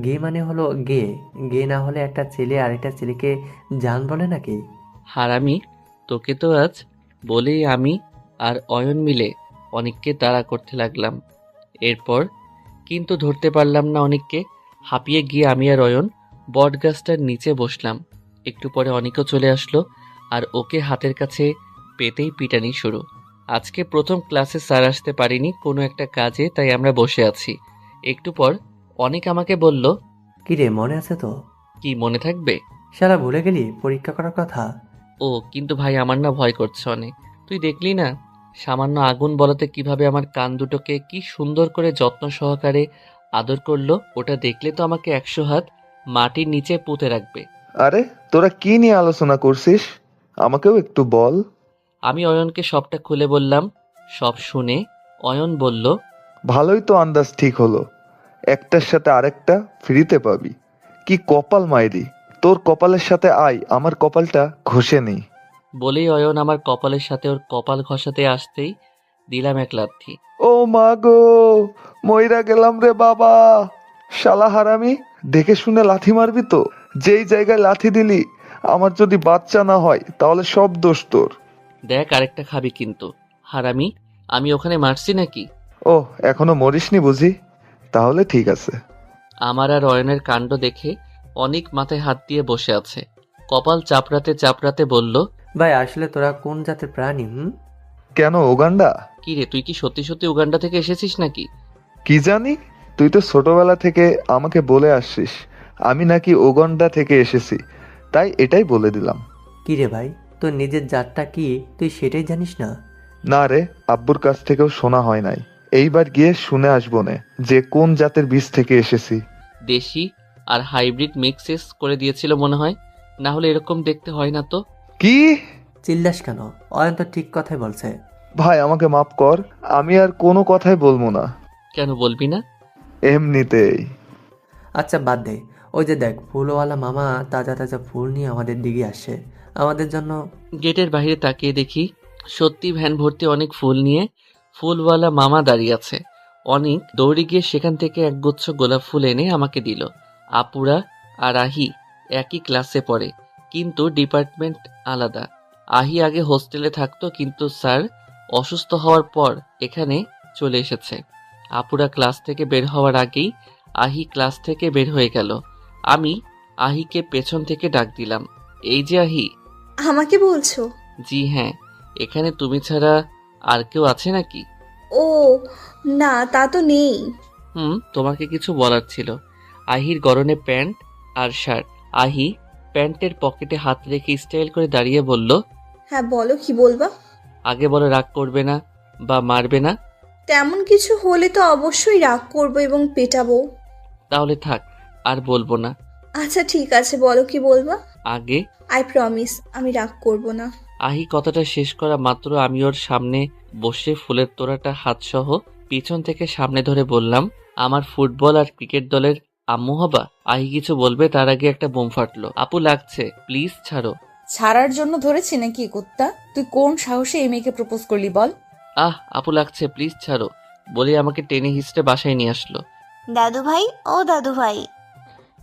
গে মানে হলো গে। গে না হলে একটা ছেলে আরেকটা ছেলেকে জান বলে নাকি? হারামি, তোকে তো আজ বলেই আমি আর অয়ন মিলে অনিককে তাড়া করতে লাগলাম। এরপর কিন্তু ধরতে পারলাম না অনিককে। হাঁপিয়ে গিয়ে আমি আর অয়ন বটগাছটার নিচে বসলাম। একটু পরে অনিকও চলে আসলো, আর ওকে হাতের কাছে পেতেই পিটানি শুরু। আজকে প্রথম ক্লাসে স্যার আসতে পারিনি কোনো একটা কাজে, তাই আমরা বসে আছি। একটু পর অনিক আমাকে বলল, কিরে মনে আছে তো? কি মনে থাকবে? শালা ভুলে গেলি পরীক্ষা করার কথা? ও কিন্তু ভাই, আমার না ভয় করছে অনেক। তুই দেখলি না সামান্য আগুন বলাতে কিভাবে আমার কান দুটোকে কি সুন্দর করে যত্ন সহকারে আদর করলো। ওটা দেখলে তো আমাকে 100 হাত মাটির নিচে পুঁতে রাখবে। আরে তোরা কি নিয়ে আলোচনা করছিস, আমাকেও একটু বল। আমি অয়নকে সবটা খুলে বললাম। সব শুনে অয়ন বলল, ভালোই তো আন্দাজ ঠিক হলো, একটার সাথে আরেকটা ফ্রিতে পাবি। কি কপাল মাইরি, তোর কপালের সাথে আয় আমার কপালটা ঘষে নেই। বলেই অয়ন আমার কপালের সাথে ওর কপাল ঘষাতে আসতেই দিলাম এক লাথি। ও মা গো, মইরা গেলাম রে বাবা। শালা হারামি, দেখে শুনে লাথি মারবি তো। যেই জায়গায় লাথি দিলি, আমার যদি বাচ্চা না হয় তাহলে সব দোষ তোর। দেখ আরেকটা খাবি কিন্তু। হারামি, আমি ওখানে মারছি নাকি? ও, এখনো মরিসনি বুঝি? তাহলে ঠিক আছে। আমার আর অয়নের কাণ্ড দেখে অনেক মাথায় হাত দিয়ে বসে আছে। কপাল চাপড়াতে চাপড়াতে বলল, ভাই আসলে তোরা কোন জাতের প্রাণী? কেন উগান্ডা? কি রে, তুই কি সত্যি সত্যি উগান্ডা থেকে এসেছিস নাকি? কি জানি, তুই তো ছোটবেলা থেকে আমাকে বলে আসছিস আমি নাকি উগান্ডা থেকে এসেছি, তাই এটাই বলে দিলাম। কি রে ভাই, তোর নিজের জাতটা কি তুই সেটাই জানিস না? না রে, আব্বুর কাছ থেকেও শোনা হয় নাই। এইবার গিয়ে শুনে আসবো না যে কোন জাতের বীজ থেকে এসেছি। দেশি আর হাইব্রিড মিক্সেস করে দিয়েছিল মনে হয়, না হলে এরকম দেখতে হয় না তো। কি চিল্লাস কেন? অয়ন তো ঠিক কথাই বলছে। ভাই আমাকে মাফ কর, আমি আর কোনো কথাই বলবো না। কেন বলবি না? এমনিতেই। আচ্ছা বাদ দে, ওই যে দেখ ফুলওয়ালা মামা তাজা তাজা ফুল নিয়ে আমাদের দিকে আসে আমাদের জন্য। গেটের বাইরে তাকিয়ে দেখি সত্যি ভ্যান ভর্তি অনেক ফুল নিয়ে ফুলওয়ালা মামা দাঁড়িয়ে আছে। অনেক দৌড়ে গিয়ে সেখান থেকে একগুচ্ছ গোলাপ ফুল এনে আমাকে দিল। আপুরা আর আহি একই ক্লাসে পড়ে, কিন্তু ডিপার্টমেন্ট আলাদা। আহি আগে হোস্টেলে থাকতো, কিন্তু স্যার অসুস্থ হওয়ার পর এখানে চলে এসেছে। আপুরা ক্লাস থেকে বের হওয়ার আগেই আহি ক্লাস থেকে বের হয়ে গেল। আমি আহিকে পেছন থেকে ডাক দিলাম, এই যে আহি। আমাকে বলছো? জি হ্যাঁ, এখানে তুমি ছাড়া আর কেউ আছে নাকি? ও না, তা তো নেই। তোমাকে কিছু বলার ছিল। আহির গরনে প্যান্ট আর শার্ট। আহি প্যান্টের পকেটে হাত রেখে স্টাইল করে দাঁড়িয়ে বলল, হ্যাঁ বলো, কি বলবা? আগে বলো, রাগ করবে না বা মারবে না? তেমন কিছু হলে তো অবশ্যই রাগ করবো এবং পেটাবো। তাহলে থাক, আর বলবো না। আচ্ছা ঠিক আছে, বলো কি বলবা। আগে আই প্রমিস আমি রাগ করবো না। আহি কথাটা শেষ করা মাত্র আমি ওর সামনে বসে ফুলের তোড়াটা হাতসহ পিছন থেকে সামনে ধরে বললাম, আমার ফুটবল আর ক্রিকেট দলের আম্মু হবা। আহি কিছু বলবে তার আগে একটা বোম ফাটলো। আপু লাগছে, প্লিজ ছাড়ো। ছাড়ার জন্য ধরেছি নাকি কুত্তা? তুই কোন সাহসে এই মেয়েকে প্রপোজ করলি বল? আপু লাগছে, প্লিজ ছাড়ো বলে আমাকে টেনে হিস্টে বাসায় নিয়ে আসলো। দাদু ভাই, ও দাদু ভাই।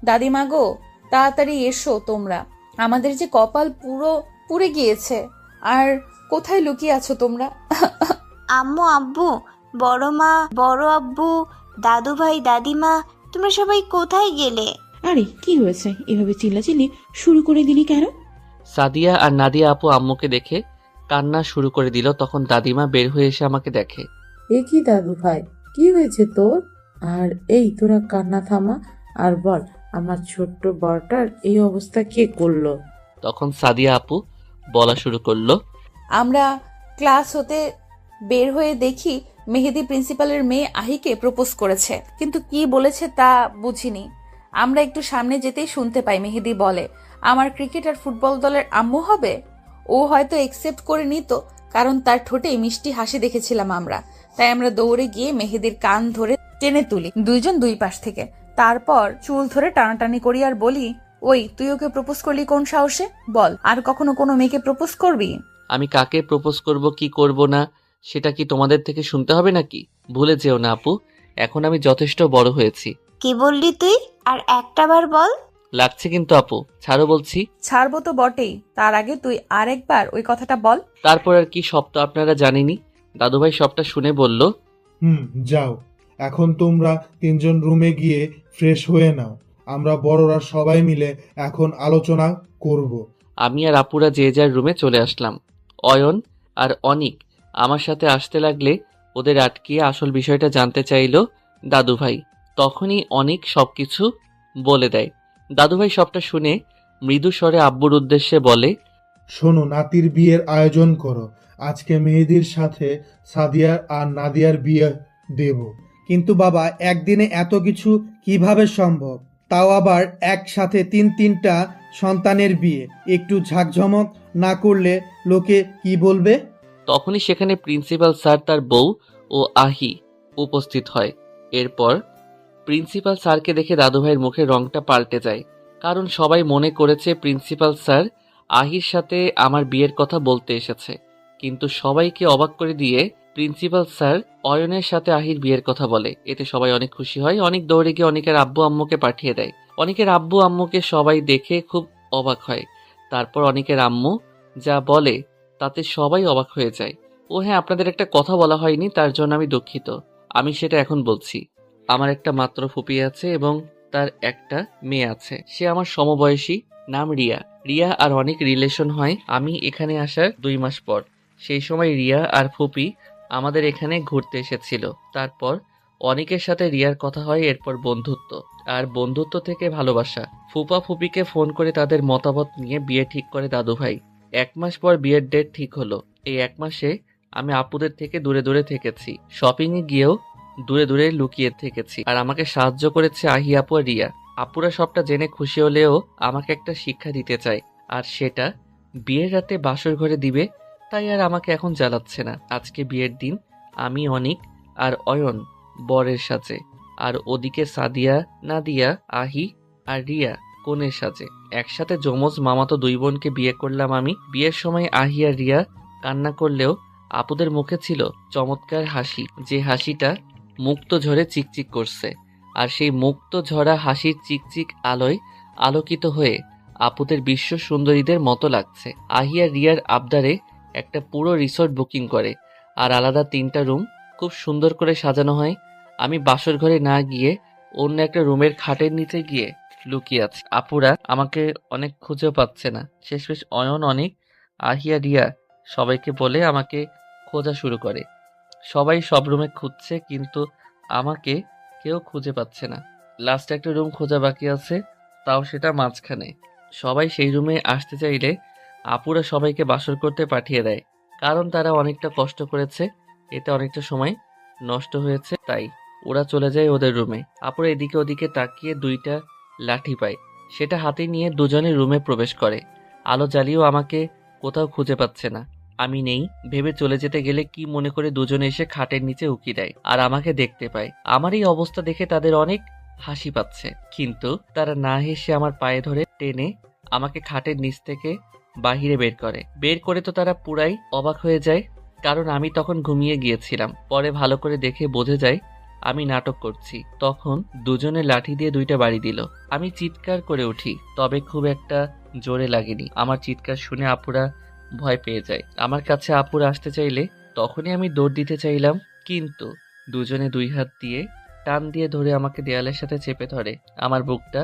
দাদিমা গো, তাড়াতাড়ি এসো তোমরা। আমাদের যে কপাল পুরো পুড়ে গিয়েছে। আর কোথায় লুকিয়ে আছো তোমরা? আম্মু, আব্বু, বড় মা, বড় আব্বু, দাদু ভাই, দাদিমা, তোমরা সবাই কোথায় গেলে? আরে কি হয়েছে, এভাবে চিল্লাচিল্লি শুরু করে দিলি কেন? সাদিয়া আর নাদিয়া আপু আম্মুকে দেখে কান্না শুরু করে দিল। তখন দাদিমা বের হয়ে এসে আমাকে দেখে। এ কি দাদু ভাই, কি হয়েছে তোর? আর এই তোরা কান্না থামা আর বল, আমার ছোট্ট বড়টার এই অবস্থা কে করলো? তখন সাদিয়া আপু বলা শুরু করলো, আমরা ক্লাস হতে বের হয়ে দেখি মেহেদি প্রিন্সিপালের মেয়ে আহিকে প্রপোজ করেছে, কিন্তু কি বলেছে তা বুঝিনি। আমরা একটু সামনে যেতেই শুনতে পাই মেহেদি বলে, আমার ক্রিকেট আর ফুটবল দলের আম্মু হবে। ও হয়তো একসেপ্ট করে নিত, কারণ তার ঠোঁটে মিষ্টি হাসি দেখেছিলাম আমরা। তাই আমরা দৌড়ে গিয়ে মেহেদির কান ধরে টেনে তুলি, দুইজন দুই পাশ থেকে। তারপর চুল ধরে টানাটানি করি আর বলি, ওই তুই ওকে প্রপোজ করলি কোন সাহসে? বল, আর কখনো কোনো মেয়েকে প্রপোজ করবি? আমি কাকে প্রপোজ করব কি করব না সেটা কি তোমাদের থেকে শুনতে হবে নাকি? ভুলে যেও না আপু, এখন আমি যথেষ্ট বড় হয়েছি। কি বললি তুই? আর একটা বার বল। লাগছে কিন্তু আপু, ছাড়ো বলছি। ছাড়বো তো বটেই, তার আগে তুই আরেকবার ওই কথাটা বল। তারপর আর কি, সব তো আপনারা জানেনই। দাদুভাই সবটা শুনে বলল, যাও, এখন তোমরা তিনজন রুমে গিয়ে ফ্রেশ হয়ে নাও। আমরা বড়রা সবাই মিলে এখন আলোচনা করব। আমি আর আপুরা যে যার রুমে চলে আসলাম। অয়ন আর অনিক আমার সাথে আসতে লাগলে ওদের আটকিয়ে আসল বিষয়টা জানতে চাইল দাদুভাই। তখনই অনিক সবকিছু বলে দেয়। দাদুভাই সবটা শুনে মৃদু স্বরে আব্বুর উদ্দেশ্যে বলে, শোনো, নাতির বিয়ের আয়োজন করো। আজকে মেহেদির সাথে সাদিয়ার আর নাদিয়ার বিয়ে দেব। কিন্তু বাবা, একদিনে এত কিছু কিভাবে সম্ভব? তাও আবার একসাথে তিনটা সন্তানের বিয়ে। একটু ঝাঁকঝমক না করলে লোকে কি বলবে? তখনই সেখানে প্রিন্সিপাল স্যার, তার বউ ও আহি উপস্থিত হয়। এরপর প্রিন্সিপাল স্যারকে দেখে দাদুভাইয়ের মুখের রংটা পাল্টে যায়, কারণ সবাই মনে করেছে প্রিন্সিপাল স্যার আহির সাথে আমার বিয়ের কথা বলতে এসেছে। কিন্তু সবাইকে অবাক করে দিয়ে প্রিন্সিপাল স্যার অয়নের সাথে আহির বিয়ের কথা বলে। এতে সবাই অনেক খুশি হয়। অনেক দৌড়ে গিয়ে অনেকের আব্বু আম্মুকে পাঠিয়ে দেয়। অনেকের আব্বু আম্মুকে সবাই দেখে খুব অবাক হয়। তারপর অনেকের আম্মু যা বলে তাতে সবাই অবাক হয়ে যায়। ও হ্যাঁ, আপনাদের একটা কথা বলা হয়নি, তার জন্য আমি দুঃখিত। আমি সেটা এখন বলছি। আমার একটা মাত্র ফুপি আছে এবং তার একটা মেয়ে আছে। সে আমার সমবয়সী, নাম রিয়া। রিয়া আর অনেক রিলেশন হয় আমি এখানে আসার 2 মাস পর। সেই সময় রিয়া আর ফুপি আমাদের এখানে ঘুরতে এসেছিল। তারপর অনেকের সাথে রিয়ার কথা হয়, এরপর বন্ধুত্ব, আর বন্ধুত্ব থেকে ভালোবাসা। ফুপা ফুপিকে ফোন করে তাদের মতামত নিয়ে বিয়ে ঠিক করে দাদুভাই। 1 মাস পর বিয়ের ডেট ঠিক হলো। এই 1 মাসে আমি আপুদের থেকে দূরে দূরে থেকেছি, শপিংয়ে গিয়েও দূরে দূরে লুকিয়ে থেকেছি। আর আমাকে সাহায্য করেছে আহি আপু আর রিয়া। আপুরা সবটা জেনে খুশি হলেও আমাকে একটা শিক্ষা দিতে চায়, আর সেটা বিয়ের রাতে বাসর ঘরে দিবে। তাই আর আমাকে এখন জ্বালাচ্ছে না। আজকে বিয়ের দিন, আমি অনিক আর অয়ন বরের সাজে, আর ওদিকে সাদিয়া, নাদিয়া, আহি আর রিয়া কনের সাজে। একসাথে যমজ মামাতো 2 বোনকে বিয়ে করলাম আমি। বিয়ের সময় আহি আর রিয়া কান্না করলেও আপুদের মুখে ছিল চমৎকার হাসি, যে হাসিটা মুক্ত ঝরে চিকচিক করছে। আর সেই মুক্ত ঝরা হাসির চিকচিক আলোয় আলোকিত হয়ে আপুদের বিশ্ব সুন্দরীদের মতো লাগছে। আহি আর রিয়ার আবদারে একটা পুরো রিসোর্ট বুকিং করে, আর আলাদা 3টা রুম খুব সুন্দর করে সাজানো হয়। আমি বাসর ঘরে না গিয়ে অন্য একটা রুমের খাটের নিচে গিয়ে লুকিয়ে আছে। আপুরা আমাকে অনেক খুঁজেও পাচ্ছে না। শেষমেশ অয়ন, অনিক, আহিয়া, রিয়া সবাইকে বলে আমাকে খোঁজা শুরু করে। সবাই সব রুমে খুঁজছে, কিন্তু আমাকে কেউ খুঁজে পাচ্ছে না। লাস্ট একটা রুম খোঁজা বাকি আছে, তাও সেটা মাঝখানে। সবাই সেই রুমে আসতে চাইলে আপুরা সবাইকে বাসর করতে পাঠিয়ে দেয়, কারণ তারা অনেকটা কষ্ট করেছে, এতে অনেকটা সময় নষ্ট হয়েছে, তাই ওরা চলে যায় ওদের রুমে। আপুরা এদিকে ওদিকে তাকিয়ে দুইটা লাঠি পায়, সেটা হাতে নিয়ে দুজনে রুমে প্রবেশ করে। আলো জ্বালিয়েও আমাকে কোথাও খুঁজে পাচ্ছে না। আমি নেই ভেবে চলে যেতে গেলে কি মনে করে দুজনে এসে খাটের নিচে উকি দেয় আর আমাকে দেখতে পায়। আমার এই অবস্থা দেখে তাদের অনেক হাসি পাচ্ছে, কিন্তু তারা না হেসে আমার পায়ে ধরে টেনে আমাকে খাটের নিচ থেকে বাহিরে বের করে তো তারা পুরাই অবাক হয়ে যায়, কারণ আমি তখন ঘুমিয়ে গিয়েছিলাম। পরে ভালো করে দেখে বোঝা যায় আমি নাটক করছি। তখন দুজনে লাঠি দিয়ে দুইটা বাড়ি দিল। আমি চিৎকার করে উঠি, তবে খুব একটা জোরে লাগেনি। আমার চিৎকার শুনে আপুরা ভয় পেয়ে যায়। আমার কাছে আপুরা আসতে চাইলে তখনই আমি দৌড় দিতে চাইলাম, কিন্তু দুজনে দুই হাত দিয়ে টান দিয়ে ধরে আমাকে দেয়ালের সাথে চেপে ধরে। আমার বুকটা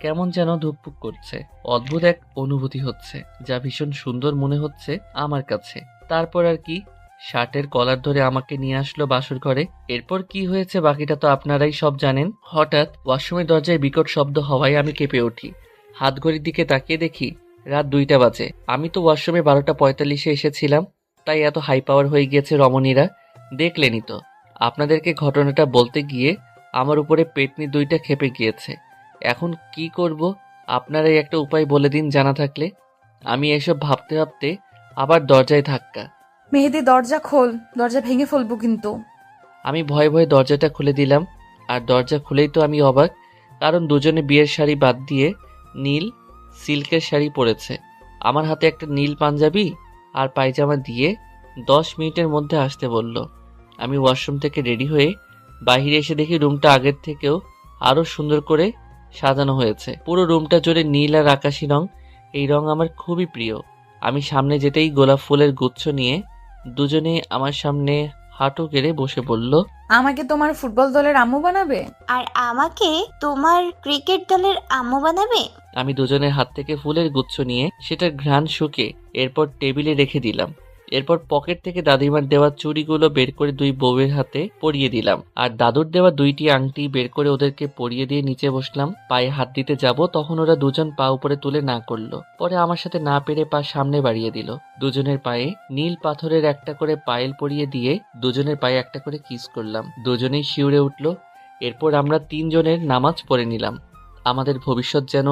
কেমন যেন ধুকপুক করছে। অদ্ভুত এক অনুভূতি হচ্ছে, যা ভীষণ সুন্দর মনে হচ্ছে আমার কাছে। তারপর আর কি, শার্টের কলার ধরে আমাকে নিয়ে আসলো বাসর ঘরে। এরপর কি হয়েছে বাকিটা তো আপনারাই সব জানেন। হঠাৎ ওয়াশরুমের দরজায় বিকট শব্দ হওয়ায় আমি কেঁপে উঠি। হাত ঘড়ির দিকে তাকিয়ে দেখি রাত 2টা বাজে। আমি তো ওয়াশরুমে 12:45-এ এসেছিলাম, তাই এত হাই পাওয়ার হয়ে গিয়েছে রমণীরা। দেখলেনই তো, আপনাদেরকে ঘটনাটা বলতে গিয়ে আমার উপরে পেটনি দুইটা খেপে গিয়েছে। এখন কি করব আপনারাই একটা উপায় বলে দিন জানা থাকলে। আমি এসব ভাবতে ভাবতে আবার দরজায় ধাক্কা। মেহেদি দরজা খোল, দরজা ভেঙে ফেলবো কিন্তু। আমি ভয়ে ভয়ে দরজাটা খুলে দিলাম, আর দরজা খুলেই তো আমি অবাক, কারণ দুজনে বিয়ের শাড়ি বাদ দিয়ে নীল সিল্কের শাড়ি পরেছে। আমার হাতে একটা নীল পাঞ্জাবি আর পায়জামা দিয়ে 10 মিনিটের মধ্যে আসতে বলল। আমি ওয়াশরুম থেকে রেডি হয়ে বাইরে এসে দেখি রুমটা আগের থেকেও আরো সুন্দর করে সাজানো হয়েছে। পুরো রুমটা জুড়ে নীল আর আকাশি রং। এই রং আমার খুবই প্রিয়। আমি সামনে যেতেই গোলাপ ফুলের গুচ্ছ নিয়ে দুজনে আমার সামনে হাঁটু গেড়ে বসে বলল, আমাকে তোমার ফুটবল দলের আম্মু বানাবে? আর আমাকে তোমার ক্রিকেট দলের আম্মু বানাবে? আমি দুজনের হাত থেকে ফুলের গুচ্ছ নিয়ে সেটার ঘ্রাণ শুকে এরপর টেবিলে রেখে দিলাম। এরপর পকেট থেকে দাদিমার দেওয়া চুড়িগুলো বের করে দুই বউয়ের হাতে পরিয়ে দিলাম, আর দাদুর দেওয়া 2টি আংটি বের করে ওদেরকে পরিয়ে দিয়ে নিচে বসলাম। পায়ে হাত দিতে যাব, তখন ওরা দুজন পা উপরে তুলে না করলো। পরে আমার সাথে না পেরে পা সামনে বাড়িয়ে দিল। দুজনের পায়ে নীল পাথরের একটা করে পায়েল পরিয়ে দিয়ে দুজনের পায়ে একটা করে কিস করলাম। দুজনেই শিউরে উঠলো। এরপর আমরা 3 জনের নামাজ পড়ে নিলাম। আমাদের ভবিষ্যৎ যেন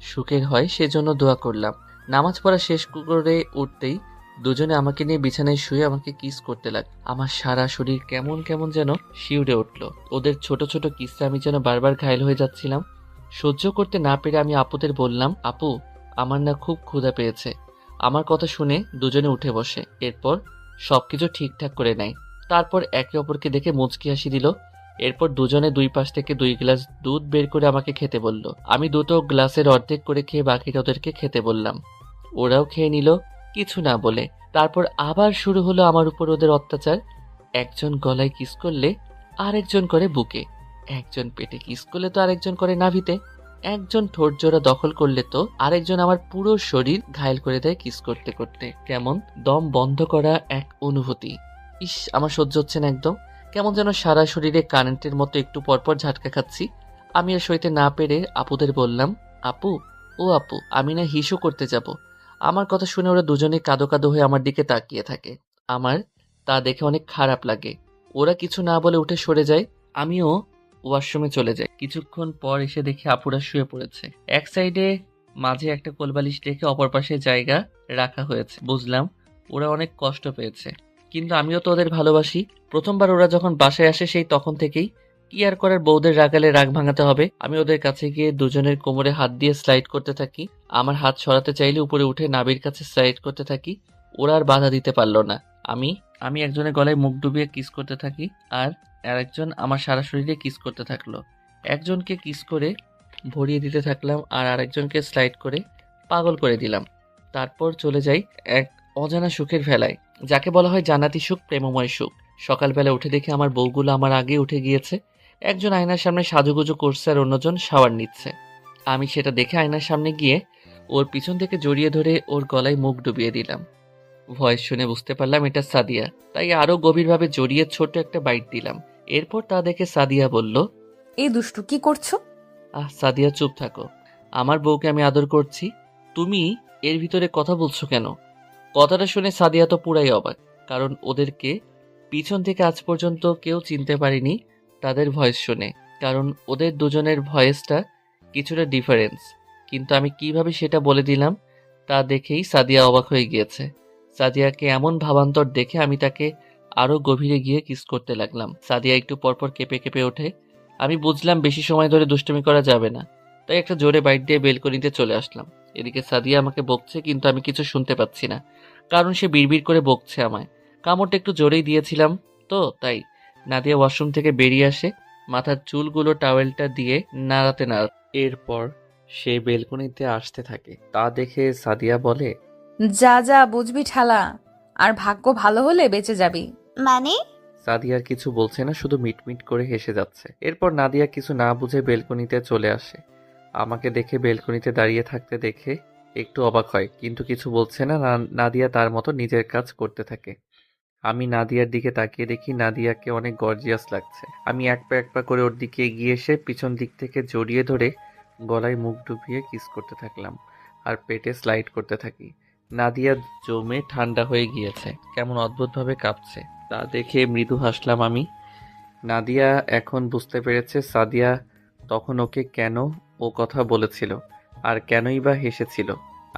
সুখের হয় সেজন্য দোয়া করলাম। নামাজ পড়া শেষ করে উঠতেই দুজনে আমাকে নিয়ে বিছানায় শুয়ে আমাকে কিস করতে লাগ। আমার সারা শরীর কেমন কেমন যেন শিউরে উঠল। ওদের ছোট ছোট কিসে আমি যেন বারবার ঘায়েল হয়ে যাচ্ছিলাম। সহ্য করতে না পেরে আমি আপুদের বললাম, আপু আমার না খুব ক্ষুধা পেয়েছে। আমার কথা শুনে দুজনে উঠে বসে। এরপর সবকিছু ঠিকঠাক করে নেয়। তারপর একে অপরকে দেখে মুচকি হাসি দিল। এরপর দুজনে 2 পাশ থেকে 2 গ্লাস দুধ বের করে আমাকে খেতে বলল। আমি দুটো গ্লাসের অর্ধেক করে খেয়ে বাকিটা ওদেরকে খেতে বললাম। ওরাও খেয়ে নিল কিছু না বলে। তারপর আবার শুরু হলো আমার উপর ওদের অত্যাচার। একজন গলায় কিস করলে আরেকজন করে বুকে, একজন পেটে কিস করলে তো আরেকজন করে নাভিতে, একজন ঠোঁট জোড়া দখল করলে তো আরেকজন আমার পুরো শরীর ঘায়েল করে দেয় কিস করতে করতে। কেমন দম বন্ধ করা এক অনুভূতি। ইস, আমার সহ্য হচ্ছে না একদম। কেমন যেন সারা শরীরে কারেন্টের মতো একটু পরপর ঝাটকা খাচ্ছি। আমি আর সইতে না পেরে আপুদের বললাম, আপু ও আপু, আমি না হিসু করতে যাব। আমার কথা শুনে ওরা দুজনেই কাঁদো কাঁদো হয়ে আমার দিকে তাকিয়ে থাকে। আমার তা দেখে অনেক খারাপ লাগে। ওরা কিছু না বলে উঠে সরে যায়। আমিও ওয়াশরুমে চলে যাই। কিছুক্ষণ পর এসে দেখি আপুরা শুয়ে পড়েছে। এক সাইডে মাঝে একটা কোলবালিশ রেখে অপর পাশে জায়গা রাখা হয়েছে। বুঝলাম ওরা অনেক কষ্ট পেয়েছে, কিন্তু আমিও তো ওদের ভালোবাসি। প্রথমবার ওরা যখন বাসায় আসে সেই তখন থেকেই কি আর করার, বউদের রাগালে রাগ ভাঙাতে হবে। আমি ওদের কাছে গিয়ে দুজনের কোমরে হাত দিয়ে স্লাইড করতে থাকি। আমার হাত সরাতে চাইলে উপরে উঠে নাভির কাছে স্লাইড করতে থাকি। ওরা আর বাধা দিতে পারলো না। আমি একজনের গলায় মুখ ডুবিয়ে কিস করতে থাকি, আর আরেকজন আমার সারা শরীরে কিস করতে থাকলো। একজনকে কিস করে ভরিয়ে দিতে থাকলাম, আর আরেকজনকে স্লাইড করে পাগল করে দিলাম। তারপর চলে যাই এক অজানা সুখের ভেলায়, যাকে বলা হয় জান্নাতি সুখ, প্রেমময় সুখ। সকালবেলা উঠে দেখে আমার বউগুলো আমার আগে উঠে গিয়েছে। একজন আয়নার সামনে সাজুগুজু করছে আর অন্যজন শাওয়ার নিচ্ছে। আমি সেটা দেখে আয়নার সামনে গিয়ে ওর পিছন থেকে জড়িয়ে ধরে ওর গলায় মুখ ডুবিয়ে দিলাম। ভয়েস শুনে বুঝতে পারলাম এটা সাদিয়া, তাই আরো গভীরভাবে জড়িয়ে ছোট্ট একটা বাইট দিলাম। এরপর তা দেখে সাদিয়া বলল, এই দুষ্টু কি করছো? সাদিয়া চুপ থাকো, আমার বউকে আমি আদর করছি, তুমি এর ভিতরে কথা বলছো কেন? কথাটা শুনে সাদিয়া তো পুরাই অবাক, কারণ ওদেরকে পিছন থেকে আজ পর্যন্ত কেউ চিনতে পারেনি তাদের ভয়েস শুনে, কারণ ওদের দুজনের ভয়েসটা কিছুটা ডিফারেন্স। কিন্তু আমি কিভাবে সেটা বলে দিলাম তা দেখেই সাদিয়া অবাক হয়ে গিয়েছে। সাদিয়াকে এমন ভাবান্তর দেখে আমি তাকে আরো গভীরে গিয়ে কিস করতে লাগলাম। সাদিয়া একটু পরপর কেঁপে কেঁপে ওঠে। আমি বুঝলাম বেশি সময় ধরে দুষ্টুমি করা যাবে না, তাই একটা জোরে বাইট দিয়ে বেলকনিতে চলে আসলাম। এদিকে সাদিয়া আমাকে বকছে, কিন্তু আমি কিছু শুনতে পাচ্ছি না, কারণ সে বিড়বিড় করে বকছে আমায়। কামড়টা একটু জোরেই দিয়েছিলাম তো তাই। নাদিয়া ওয়াশরুম থেকে বেরিয়ে আসে, মাথার চুলগুলো টাওয়েলটা দিয়ে নাড়াতে নাড়াতে। এরপর সে বেলকনিতে আসতে থাকে, তা দেখে সাদিয়া বলে, যা যা বুঝবি ঠালা, আর ভাগ্য ভালো হলে বেঁচে যাবি। মানে? সাদিয়ার কিছু বলছে না, শুধু মিটমিট করে হেসে যাচ্ছে। এরপর নাদিয়া কিছু না বুঝে বেলকনিতে চলে আসে। আমাকে দেখে বেলকনিতে দাঁড়িয়ে থাকতে দেখে একটু অবাক হয়, কিন্তু কিছু বলছে না। নাদিয়া তার মতো নিজের কাজ করতে থাকে। আমি নাদিয়ার দিকে তাকিয়ে দেখি নাদিয়াকে অনেক গর্জিয়াস লাগছে। আমি এক পা করে ওর দিকে এগিয়ে এসে পিছন দিক থেকে জড়িয়ে ধরে গলায় মুখ ডুবিয়ে কিস করতে থাকলাম আর পেটে স্লাইড করতে থাকি। নাদিয়া জমে ঠান্ডা হয়ে গিয়েছে, কেমন অদ্ভুতভাবে কাঁপছে, তা দেখে মৃদু হাসলাম আমি। নাদিয়া এখন বুঝতে পেরেছে সাদিয়া তখন ওকে কেন ও কথা বলেছিল আর কেনই বা হেসেছিল।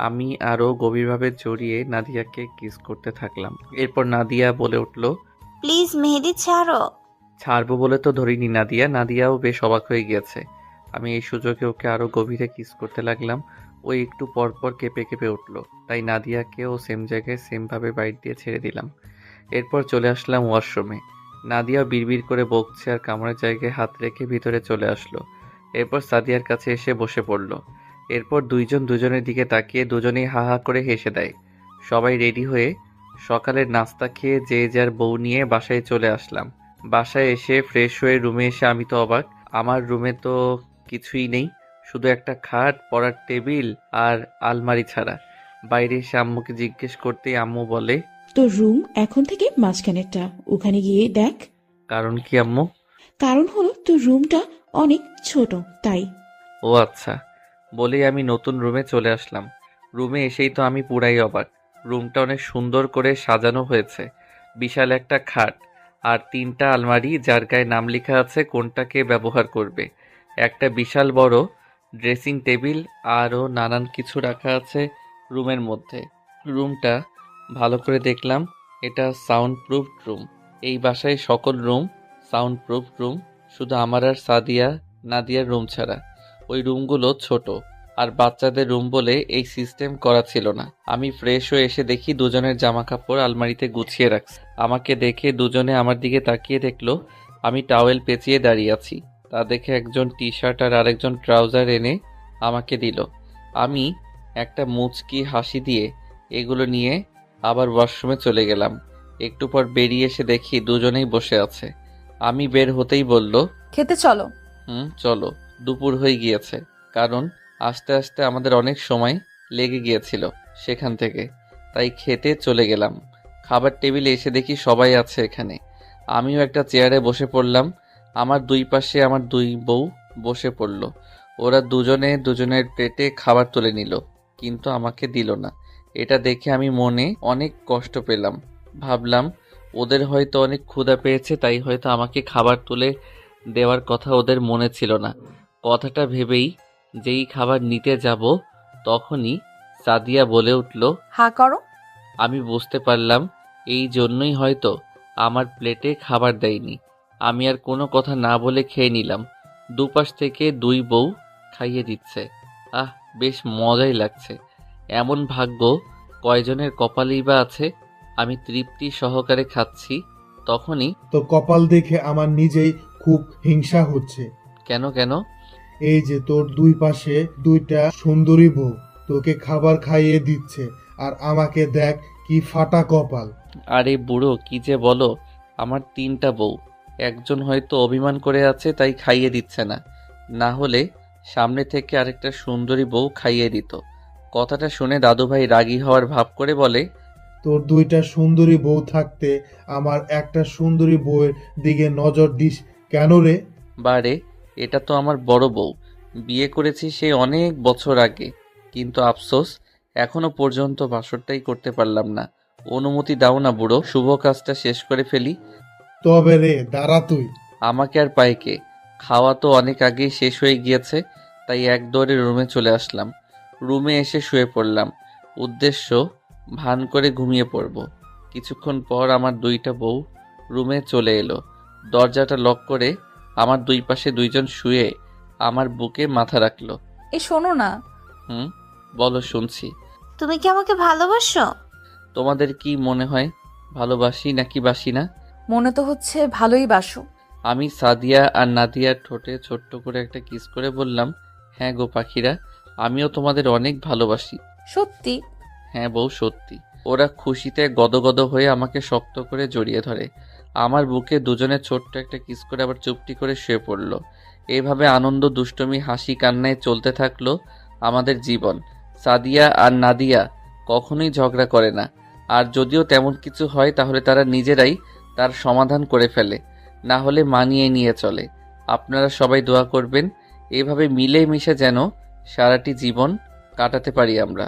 আমি আরো গভীরভাবে জড়িয়ে নাদিয়াকে কিস করতে থাকলাম। এরপর নাদিয়া বলে উঠল, প্লিজ মেহেদি ছাড়ো। ছাড়বো বলে তো ধরিনি নাদিয়া। নাদিয়াও বেশ অবাক হয়ে গিয়েছে। আমি এই সুযোগে ওকে আরো গভীরে কিস করতে লাগলাম। ও একটু পরপর কেঁপে কেঁপে উঠল, তাই নাদিয়াকেও সেম জায়গায় সেমভাবে বাইট দিয়ে ছেড়ে দিলাম। এরপর চলে আসলাম ওয়াশরুমে। নাদিয়া বিড়বিড় করে বকছে আর কামড়ের জায়গায় হাত রেখে ভিতরে চলে আসলো। এরপর সাদিয়ার কাছে এসে বসে পড়ল। এরপর দুইজন দুজনের দিকে তাকিয়ে দুজনেই হা হা করে হেসে দেয়। সবাই রেডি হয়ে সকালের নাস্তা খেয়ে যে যার বউ নিয়ে বাসায় চলে আসলাম। বাসায় এসে ফ্রেশ হয়ে রুমে এসে আমি তো অবাক। আমার রুমে তো কিছুই নেই, শুধু একটা খাট, পড়ার টেবিল আর আলমারি ছাড়া। বাইরে এসে আম্মুকে জিজ্ঞেস করতেই আম্মু বলে, তোর রুম এখন থেকে মাঝখানেরটা, ওখানে গিয়ে দেখ। কারণ কি আম্মু? কারণ হলো তোর রুমটা অনেক ছোট, তাই। ও আচ্ছা, বলেই আমি নতুন রুমে চলে আসলাম। রুমে এসেই তো আমি পুরাই অবাক। রুমটা অনেক সুন্দর করে সাজানো হয়েছে। বিশাল একটা খাট আর 3টা আলমারি, যার গায়ে নাম লেখা আছে কোনটাকে ব্যবহার করবে। একটা বিশাল বড় ড্রেসিং টেবিল, আরও নানান কিছু রাখা আছে রুমের মধ্যে। রুমটা ভালো করে দেখলাম, এটা সাউন্ড প্রুফ রুম। এই বাসায় সকল রুম সাউন্ড প্রুফ রুম, শুধু আমার আর নাদিয়ার রুম ছাড়া। ওই রুমগুলো ছোট আর বাচ্চাদের রুম বলে এই সিস্টেম করা ছিল না। আমি ফ্রেশ হয়ে এসে দেখি দুজনের জামা কাপড় আলমারিতে গুছিয়ে রাখছে। আমাকে দেখে দুজনে আমার দিকে তাকিয়ে দেখলো আমি টাওয়েল পেঁচিয়ে দাঁড়িয়ে আছি। তা দেখে একজন টি শার্ট আর আরেকজন ট্রাউজার এনে আমাকে দিল। আমি একটা মুচকি হাসি দিয়ে এগুলো নিয়ে আবার ওয়াশরুমে চলে গেলাম। একটু পর বেরিয়ে এসে দেখি দুজনেই বসে আছে। আমি বের হতেই বলল, খেতে চলো। চলো। দুপুর হয়ে গিয়েছে, কারণ আস্তে আস্তে আমাদের অনেক সময় লেগে গিয়েছিল সেখান থেকে, তাই খেতে চলে গেলাম। খাবার টেবিলে এসে দেখি সবাই আছে এখানে। আমিও একটা চেয়ারে বসে পড়লাম। আমার দুই পাশে আমার দুই বউ বসে পড়ল। ওরা দুজনে দুজনের প্লেটে খাবার তুলে নিল, কিন্তু আমাকে দিল না। এটা দেখে আমি মনে অনেক কষ্ট পেলাম। ভাবলাম ওদের হয়তো অনেক ক্ষুধা পেয়েছে, তাই হয়তো আমাকে খাবার তুলে দেওয়ার কথা ওদের মনে ছিল না। কথাটা ভেবেই যেই খাবার নিতে যাব তখনই সাদিয়া বলে উঠল, হা করো। আমি বুঝতে পারলাম এই জন্যই হয়তো আমার প্লেটে খাবার দেয়নি। আমি আর কোনো কথা না বলে খেয়ে নিলাম। দুপাশ থেকে দুই বউ খাইয়ে দিচ্ছে। বেশ মজাই লাগছে। এমন ভাগ্য কয়জনের কপালেই বা আছে। আমি তৃপ্তি সহকারে খাচ্ছি, তখনই তো কপাল দেখে আমার নিজেই খুব হিংসা হচ্ছে। কেন? এই যে তোর দুই পাশে দুইটা সুন্দরী বউ তোকে খাবার খাইয়ে দিচ্ছে, আর আমাকে দেখ কি ফাটা কপাল। আরে বুড়ো, কি যে বলো, আমার 3টা বউ, একজন হয়তো অভিমান করে আছে তাই খাইয়ে দিচ্ছে না, না হলে সামনে থেকে আরেকটা সুন্দরী বউ খাইয়ে দিত। কথাটা শুনে দাদুভাই রাগী হওয়ার ভাব করে বলে, তোর দুইটা সুন্দরী বউ থাকতে আমার একটা সুন্দরী বউয়ের দিকে নজর দিস কেন রে? বারে, এটা তো আমার বড় বউ, বিয়ে করেছি সে অনেক বছর আগে, কিন্তু আফসোস এখনো পর্যন্ত বাসরটাই করতে পারলাম না। অনুমতি দাও না বুড়ো, শুভ কাজটা শেষ করে ফেলি। তবে রে দাঁড়া তুই। আমাকে আর পাইকে, খাওয়া তো অনেক আগেই শেষ হয়ে গিয়েছে, তাই এক দৌড়ে রুমে চলে আসলাম। রুমে এসে শুয়ে পড়লাম, উদ্দেশ্য ভান করে ঘুমিয়ে পড়ব। কিছুক্ষণ পর আমার দুইটা বউ রুমে চলে এলো। দরজাটা লক করে আমার দুই পাশে দুইজন শুয়ে আমার বুকে মাথা রাখলো। শোনো না। বলো, শুনছি। তুমি কি আমাকে ভালোবাসো? তোমাদের কি মনে হয় ভালোবাসি নাকি বাসি না? মনে তো হচ্ছে ভালোই বাসো। আমি সাদিয়া আর নাদিয়ার ঠোঁটে ছোট্ট করে একটা কিস করে বললাম, হ্যাঁ গো পাখিরা, আমিও তোমাদের অনেক ভালোবাসি। সত্যি? হ্যাঁ বউ, সত্যি। ওরা খুশিতে গদগদ হয়ে আমাকে শক্ত করে জড়িয়ে ধরে। আমার বুকে দুজনে ছোট্ট একটা কিস করে আবার চুপটি করে শুয়ে পড়ল। এইভাবে আনন্দ, দুষ্টুমি, হাসি কান্নায় চলতে থাকলো আমাদের জীবন। সাদিয়া আর নাদিয়া কখনোই ঝগড়া করে না, আর যদিও তেমন কিছু হয় তাহলে তারা নিজেরাই তার সমাধান করে ফেলে, না হলে মানিয়ে নিয়ে চলে। আপনারা সবাই দোয়া করবেন এভাবে মিলে মিশে যেন সারাটি জীবন কাটাতে পারি আমরা।